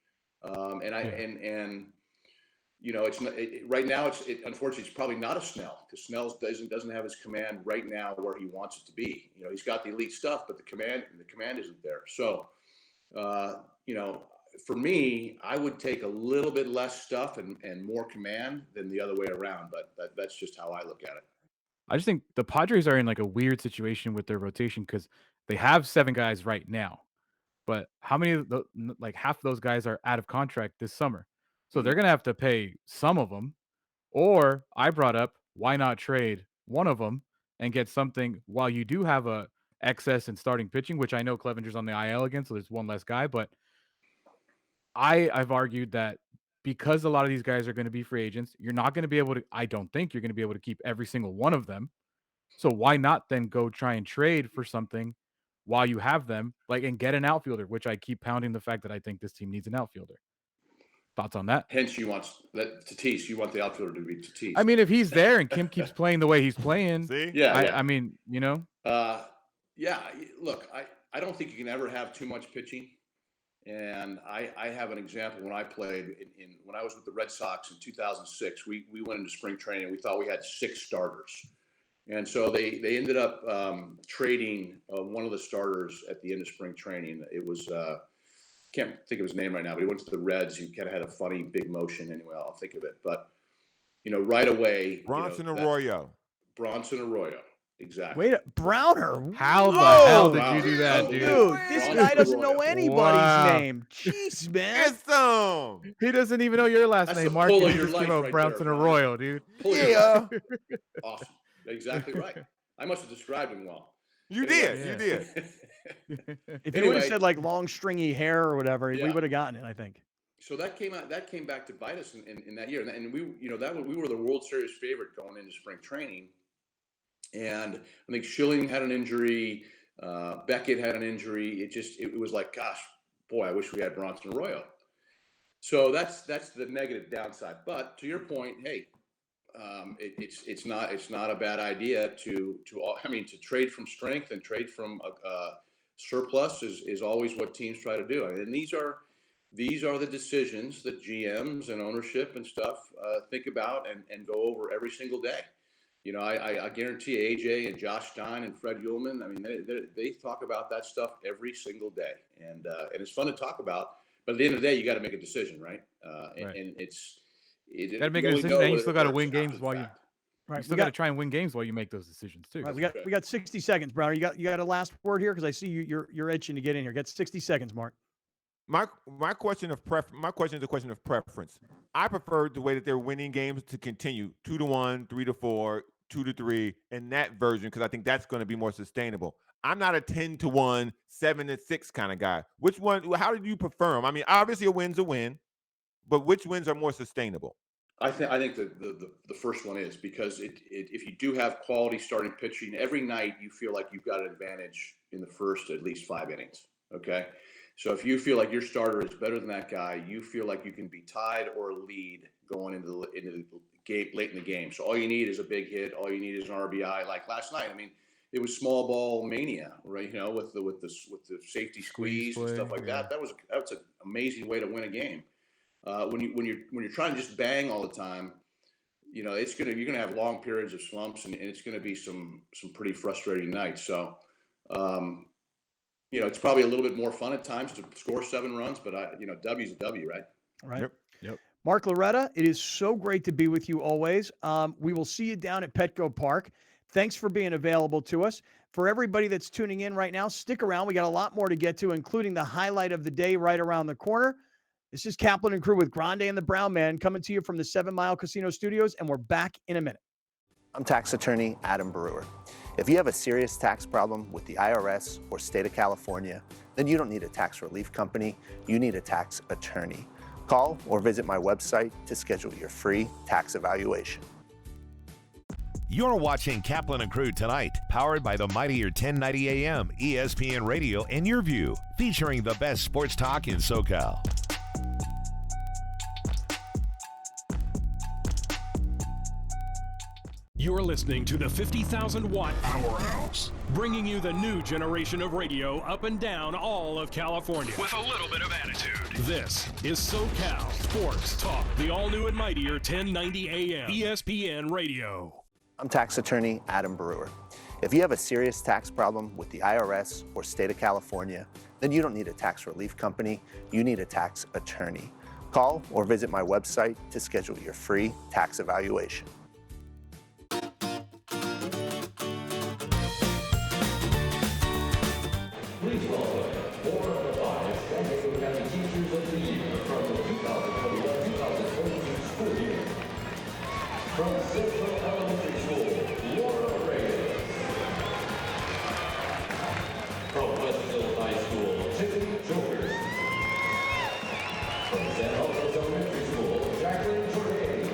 It's not, right now. Unfortunately, it's probably not a Snell, because Snell doesn't have his command right now where he wants it to be. He's got the elite stuff, but the command isn't there. So, for me, I would take a little bit less stuff and more command than the other way around. But that's just how I look at it. I just think the Padres are in like a weird situation with their rotation because they have 7 guys right now, but how many of half of those guys are out of contract this summer? So they're going to have to pay some of them. Or I brought up, why not trade one of them and get something while you do have a excess in starting pitching, which I know Clevenger's on the IL again, so there's one less guy. But I've argued that because a lot of these guys are going to be free agents, you're not going to be able to, I don't think you're going to be able to keep every single one of them. So why not then go try and trade for something while you have them, and get an outfielder, which I keep pounding the fact that I think this team needs an outfielder. Thoughts on that? Hence, you want that Tatis. You want the outfielder to be Tatis. I mean, if he's there and Kim keeps playing the way he's playing, see, I mean, Look, I don't think you can ever have too much pitching, and I have an example when I played when I was with the Red Sox in 2006. We went into spring training. We thought we had 6 starters, and so they ended up trading one of the starters at the end of spring training. It was. Can't think of his name right now, but he went to the Reds. He kind of had a funny big motion. Anyway, I'll think of it. But right away, Bronson Arroyo. Exactly. Wait, Browner. How the hell did you do that, dude? Dude, this guy doesn't know anybody's name. Jeez, man. It's some. He doesn't even know your last That's name, the Mark. pull of He your just life came out right Bronson there, Arroyo, dude. Yeah. Awesome. Exactly right. I must have described him well. You Anyway. did. If you would have said long stringy hair or whatever, we would have gotten it, I think. So that came back to bite us in that year, and we we were the World Series favorite going into spring training, and I think Schilling had an injury, Beckett had an injury. It was like, gosh, boy, I wish we had Bronson Arroyo. So that's the negative downside. But to your point, hey, it's not a bad idea to trade from strength and trade from surplus is always what teams try to do. And these are the decisions that GMs and ownership and stuff think about and go over every single day. I guarantee AJ and Josh Stein and Fred Ullman, I mean, they talk about that stuff every single day. And it's fun to talk about. But at the end of the day, you got to make a decision, right? Right. And it's Got to make a decision, and you still got to win games while you. Right. You still got to try and win games while you make those decisions too. Right, we got 60 seconds, Browner. You got a last word here because I see you're itching to get in here. Got 60 seconds, Mark. My question is a question of preference. I prefer the way that they're winning games to continue 2-1, 3-4, 2-3, and that version because I think that's going to be more sustainable. I'm not a 10-1, 7-6 kind of guy. Which one? How do you prefer them? I mean, obviously a win's a win, but which wins are more sustainable? I think the first one is because if you do have quality starting pitching every night, you feel like you've got an advantage in the first at least 5 innings. Okay, so if you feel like your starter is better than that guy, you feel like you can be tied or lead going into the game late in the game. So all you need is a big hit. All you need is an RBI. Like last night, I mean, it was small ball mania, right? You know, with the safety squeeze and stuff like that. That's an amazing way to win a game. When you're trying to just bang all the time, you know, you're gonna have long periods of slumps and it's gonna be some pretty frustrating nights. So, you know, it's probably a little bit more fun at times to score 7 runs, but W's a W, right? Right. Yep. Mark Loretta, it is so great to be with you always. We will see you down at Petco Park. Thanks for being available to us. For everybody that's tuning in right now, stick around. We got a lot more to get to, including the highlight of the day right around the corner. This is Kaplan and Crew with Grande and the Brown Man coming to you from the 7 Mile Casino Studios, and we're back in a minute. I'm tax attorney Adam Brewer. If you have a serious tax problem with the IRS or state of California, then you don't need a tax relief company, you need a tax attorney. Call or visit my website to schedule your free tax evaluation. You're watching Kaplan and Crew tonight, powered by the mightier 1090 AM, ESPN Radio, and Your View, featuring the best sports talk in SoCal. You're listening to the 50,000-watt Powerhouse, bringing you the new generation of radio up and down all of California with a little bit of attitude. This is SoCal Sports Talk, the all-new and mightier 1090 AM ESPN Radio. I'm tax attorney Adam Brewer. If you have a serious tax problem with the IRS or state of California, then you don't need a tax relief company, you need a tax attorney. Call or visit my website to schedule your free tax evaluation. Please welcome 4 of the 5 San Diego County Teachers of the Year from the 2021-2022 school year. From Central Elementary School, Loretta. From Westfield High School, Tiffany Jokers. From San Jose Elementary School, Jacqueline Jordan.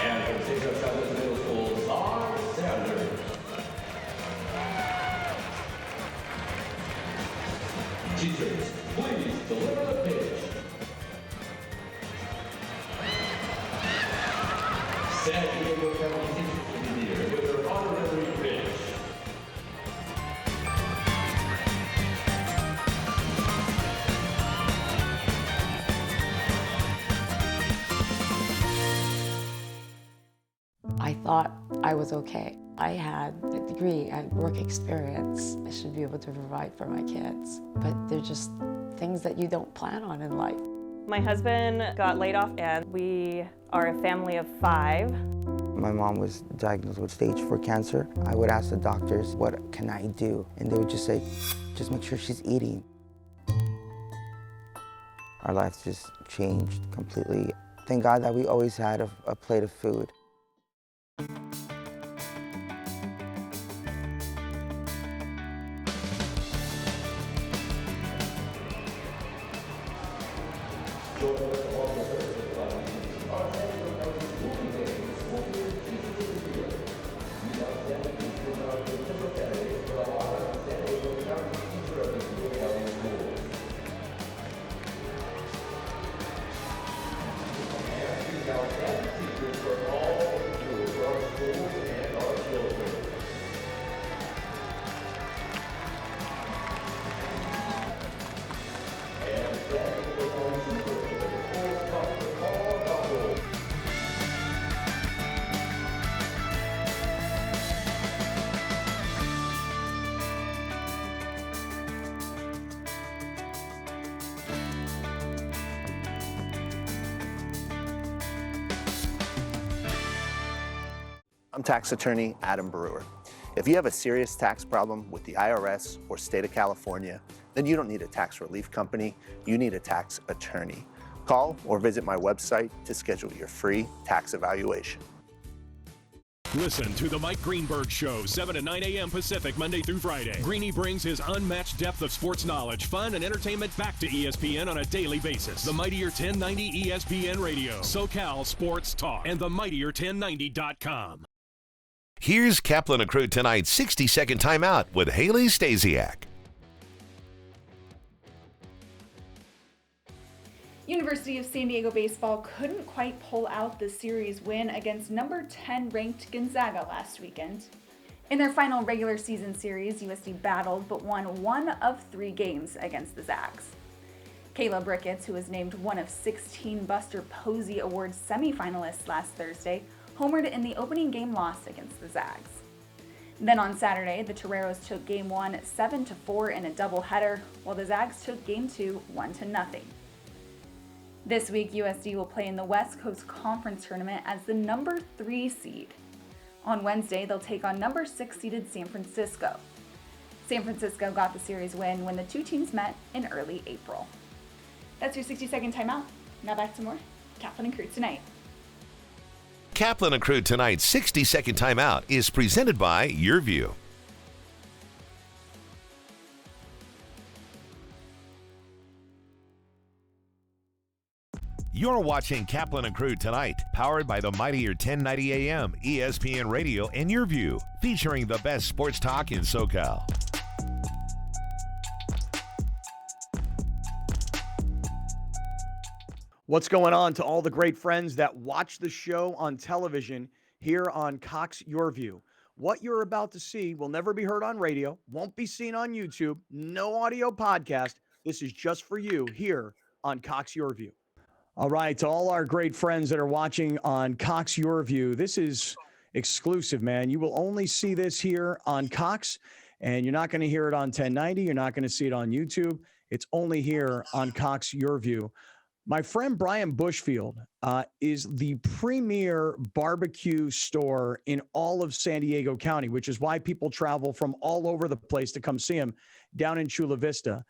And from St. Joe Chavez Middle School, Zar Sanders. Teachers, please deliver the pitch. San Diego County Teachers of the Year with their honorary pitch. I thought I was okay. I had a degree, I had work experience. I should be able to provide for my kids. But they're just things that you don't plan on in life. My husband got laid off and we are a family of 5. My mom was diagnosed with stage 4 cancer. I would ask the doctors, what can I do? And they would just say, just make sure she's eating. Our lives just changed completely. Thank God that we always had a plate of food. I'm tax attorney Adam Brewer. If you have a serious tax problem with the IRS or state of California, then you don't need a tax relief company, you need a tax attorney. Call or visit my website to schedule your free tax evaluation. Listen to the Mike Greenberg Show, 7 to 9 a.m. Pacific, Monday through Friday. Greeny brings his unmatched depth of sports knowledge, fun, and entertainment back to ESPN on a daily basis. The Mightier 1090 ESPN Radio, SoCal Sports Talk, and the Mightier1090.com. Here's Kaplan and Crew tonight's 60-second timeout with Haley Stasiak. University of San Diego baseball couldn't quite pull out the series win against number 10 ranked Gonzaga last weekend. In their final regular season series, USD battled but won 1 of 3 games against the Zags. Kayla Bricketts, who was named one of 16 Buster Posey Award semifinalists last Thursday, homered in the opening game loss against the Zags. Then on Saturday, the Toreros took Game 1 7-4 in a doubleheader, while the Zags took Game 2 1-0. This week, USD will play in the West Coast Conference Tournament as the number 3 seed. On Wednesday, they'll take on number 6 seeded San Francisco. San Francisco got the series win when the two teams met in early April. That's your 60-second timeout. Now back to more Kaplan and Crew tonight. Kaplan and Crew tonight's 60-second timeout is presented by Your View. You're watching Kaplan and Crew tonight, powered by the Mightier 1090 AM, ESPN Radio, and Your View, featuring the best sports talk in SoCal. What's going on to all the great friends that watch the show on television here on Cox Your View? What you're about to see will never be heard on radio, won't be seen on YouTube, no audio podcast. This is just for you here on Cox Your View. All right, to all our great friends that are watching on Cox Your View, this is exclusive, man. You will only see this here on Cox, and you're not going to hear it on 1090. You're not going to see it on YouTube. It's only here on Cox Your View. My friend Brian Bushfield is the premier barbecue store in all of San Diego County, which is why people travel from all over the place to come see him down in Chula Vista.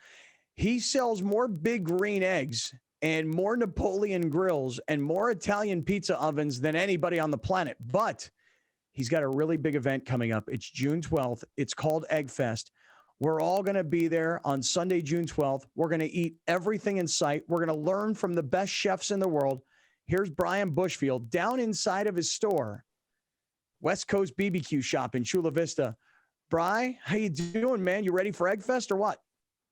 He sells more Big Green eggs and more Napoleon grills and more Italian pizza ovens than anybody on the planet. But he's got a really big event coming up. It's June 12th. It's called Egg Fest. We're all going to be there on Sunday, June 12th. We're going to eat everything in sight. We're going to learn from the best chefs in the world. Here's Brian Bushfield down inside of his store, West Coast BBQ shop in Chula Vista. Bri, how you doing, man? You ready for Egg Fest or what?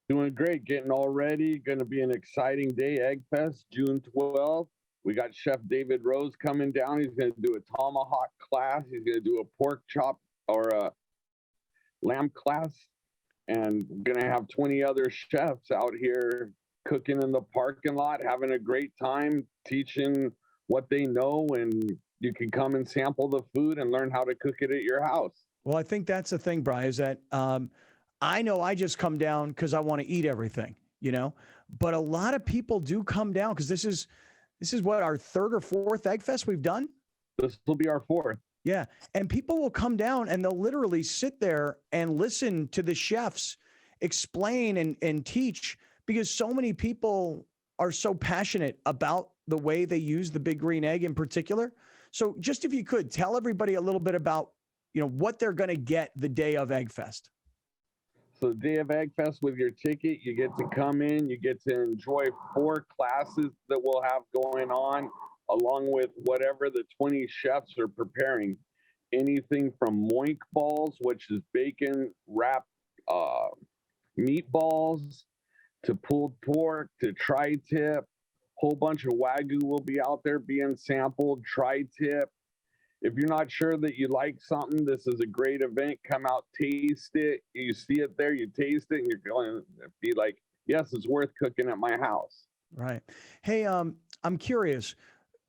Doing great, getting all ready. Going to be an exciting day, Egg Fest, June 12th. We got Chef David Rose coming down. He's going to do a tomahawk class. He's going to do a pork chop or a lamb class. And we're going to have 20 other chefs out here cooking in the parking lot, having a great time, teaching what they know. And you can come and sample the food and learn how to cook it at your house. Well, I think that's the thing, Bri, is that I know I just come down because I want to eat everything, you know, but a lot of people do come down because this is what, our 3rd or 4th Egg Fest we've done? This will be our 4th. Yeah. And people will come down and they'll literally sit there and listen to the chefs explain and teach, because so many people are so passionate about the way they use the Big Green Egg in particular. So just if you could tell everybody a little bit about, you know, what they're going to get the day of Egg Fest. So the day of Egg Fest, with your ticket, you get to come in, you get to enjoy 4 classes that we'll have going on, along with whatever the 20 chefs are preparing. Anything from moink balls, which is bacon wrapped meatballs, to pulled pork, to tri-tip. Whole bunch of Wagyu will be out there being sampled, tri-tip. If you're not sure that you like something, this is a great event. Come out, taste it. You see it there, you taste it, and you're going to be like, yes, it's worth cooking at my house. Right. Hey, I'm curious.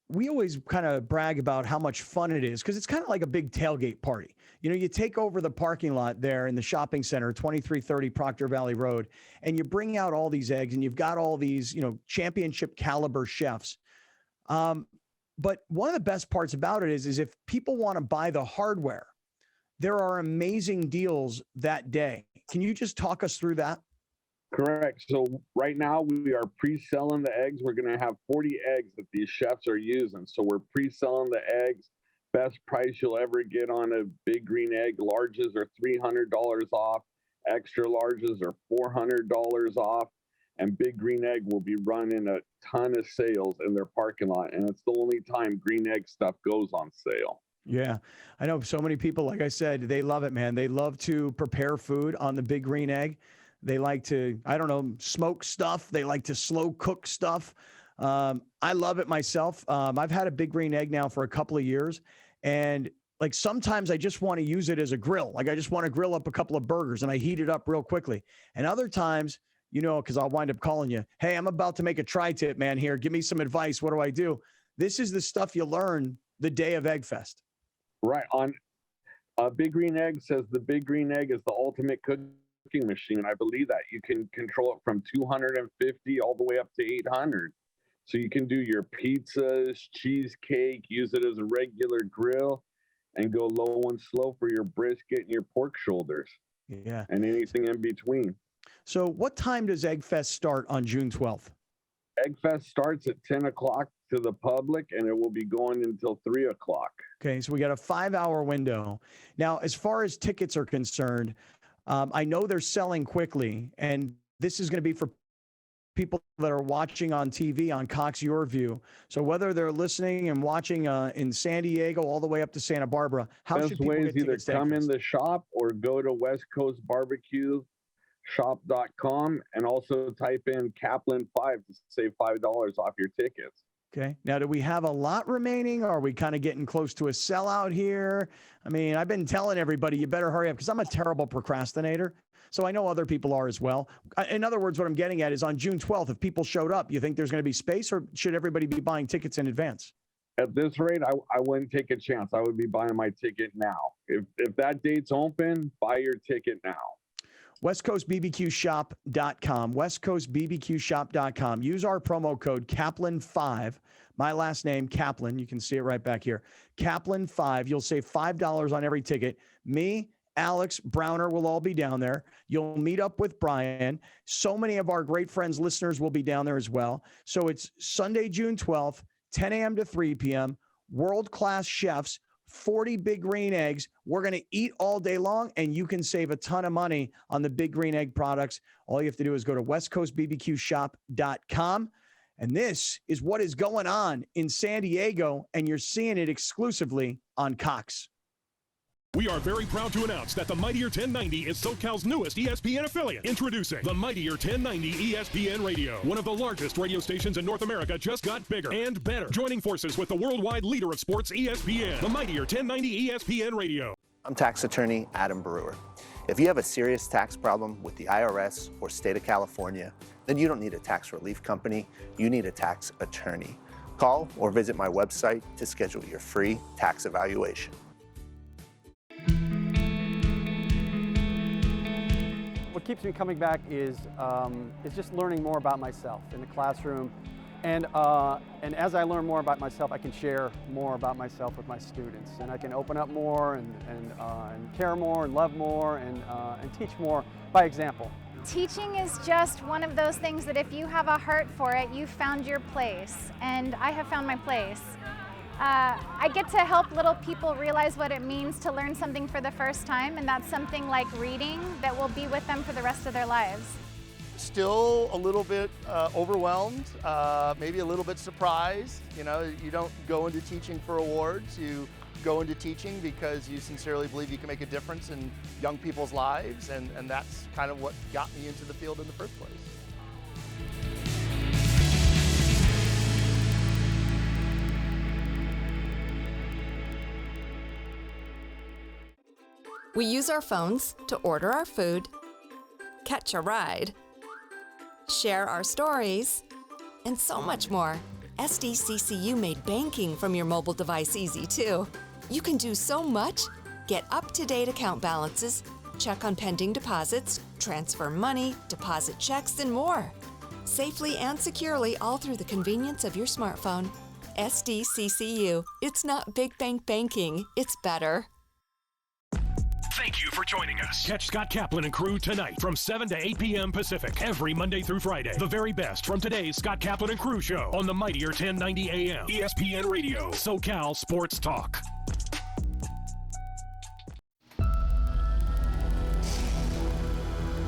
We always kind of brag about how much fun it is because it's kind of like a big tailgate party. You know, you take over the parking lot there in the shopping center, 2330 Proctor Valley Road, and you bring out all these eggs and you've got all these, you know, championship caliber chefs. But one of the best parts about it is if people want to buy the hardware, there are amazing deals that day. Can you just talk us through that? Correct. So right now we are pre-selling the eggs. We're going to have 40 eggs that these chefs are using. So we're pre-selling the eggs. Best price you'll ever get on a Big Green Egg. Larges are $300 off. Extra larges are $400 off. And Big Green Egg will be running a ton of sales in their parking lot. And it's the only time Green Egg stuff goes on sale. Yeah, I know so many people, like I said, they love it, man. They love to prepare food on the Big Green Egg. They like to, I don't know, smoke stuff. They like to slow cook stuff. I love it myself. I've had a Big Green Egg now for a couple of years. And like sometimes I just want to use it as a grill. Like I just want to grill up a couple of burgers and I heat it up real quickly. And other times, you know, because I'll wind up calling you, hey, I'm about to make a tri-tip, man, here. Give me some advice. What do I do? This is the stuff you learn the day of Egg Fest. Right. On Big Green Egg says the Big Green Egg is the ultimate cooking machine. I believe that you can control it from 250 all the way up to 800. So you can do your pizzas, cheesecake, use it as a regular grill, and go low and slow for your brisket and your pork shoulders. Yeah. And anything in between. So what time does Egg Fest start on June 12th? Egg Fest starts at 10 o'clock to the public, and it will be going until 3 o'clock. Okay, so we got a 5-hour window. Now, as far as tickets are concerned, I know they're selling quickly, and this is going to be for people that are watching on TV on Cox Your View. So whether they're listening and watching in San Diego all the way up to Santa Barbara, how should people get tickets? Either come in the shop or go to West Coast Barbecue shop.com and also type in Kaplan 5 to save $5 off your tickets. Okay. Now, do we have a lot remaining? Or are we kind of getting close to a sellout here? I mean, I've been telling everybody, you better hurry up because I'm a terrible procrastinator. So I know other people are as well. In other words, what I'm getting at is on June 12th, if people showed up, you think there's going to be space or should everybody be buying tickets in advance? At this rate, I wouldn't take a chance. I would be buying my ticket now. If that date's open, buy your ticket now. WestCoastBBQShop.com, WestCoastBBQShop.com. Use our promo code Kaplan5. My last name, Kaplan. You can see it right back here. Kaplan5. You'll save $5 on every ticket. Me, Alex, Browner will all be down there. You'll meet up with Brian. So many of our great friends, listeners will be down there as well. So it's Sunday, June 12th, 10 a.m. to 3 p.m. World-class chefs, 40 Big Green Eggs. We're going to eat all day long, and you can save a ton of money on the Big Green Egg products. All you have to do is go to westcoastbbqshop.com. And this is what is going on in San Diego, and you're seeing it exclusively on Cox. We are very proud to announce that the Mightier 1090 is SoCal's newest ESPN affiliate. Introducing the Mightier 1090 ESPN Radio. One of the largest radio stations in North America just got bigger and better. Joining forces with the worldwide leader of sports, ESPN. The Mightier 1090 ESPN Radio. I'm tax attorney Adam Brewer. If you have a serious tax problem with the IRS or state of California, then you don't need a tax relief company. You need a tax attorney. Call or visit my website to schedule your free tax evaluation. What keeps me coming back is just learning more about myself in the classroom, and as I learn more about myself, I can share more about myself with my students, and I can open up more and care more and love more and teach more by example. Teaching is just one of those things that if you have a heart for it, you've found your place, and I have found my place. I get to help little people realize what it means to learn something for the first time, and that's something like reading that will be with them for the rest of their lives. Still a little bit overwhelmed, maybe a little bit surprised. You know, you don't go into teaching for awards, you go into teaching because you sincerely believe you can make a difference in young people's lives, and that's kind of what got me into the field in the first place. We use our phones to order our food, catch a ride, share our stories, and so much more. SDCCU made banking from your mobile device easy too. You can do so much, get up-to-date account balances, check on pending deposits, transfer money, deposit checks, and more. Safely and securely all through the convenience of your smartphone. SDCCU. It's not big bank banking, it's better. Thank you for joining us. Catch Scott Kaplan and crew tonight from 7 to 8 p.m. Pacific every Monday through Friday. The very best from today's Scott Kaplan and crew show on the mightier 1090 AM ESPN Radio, SoCal Sports Talk.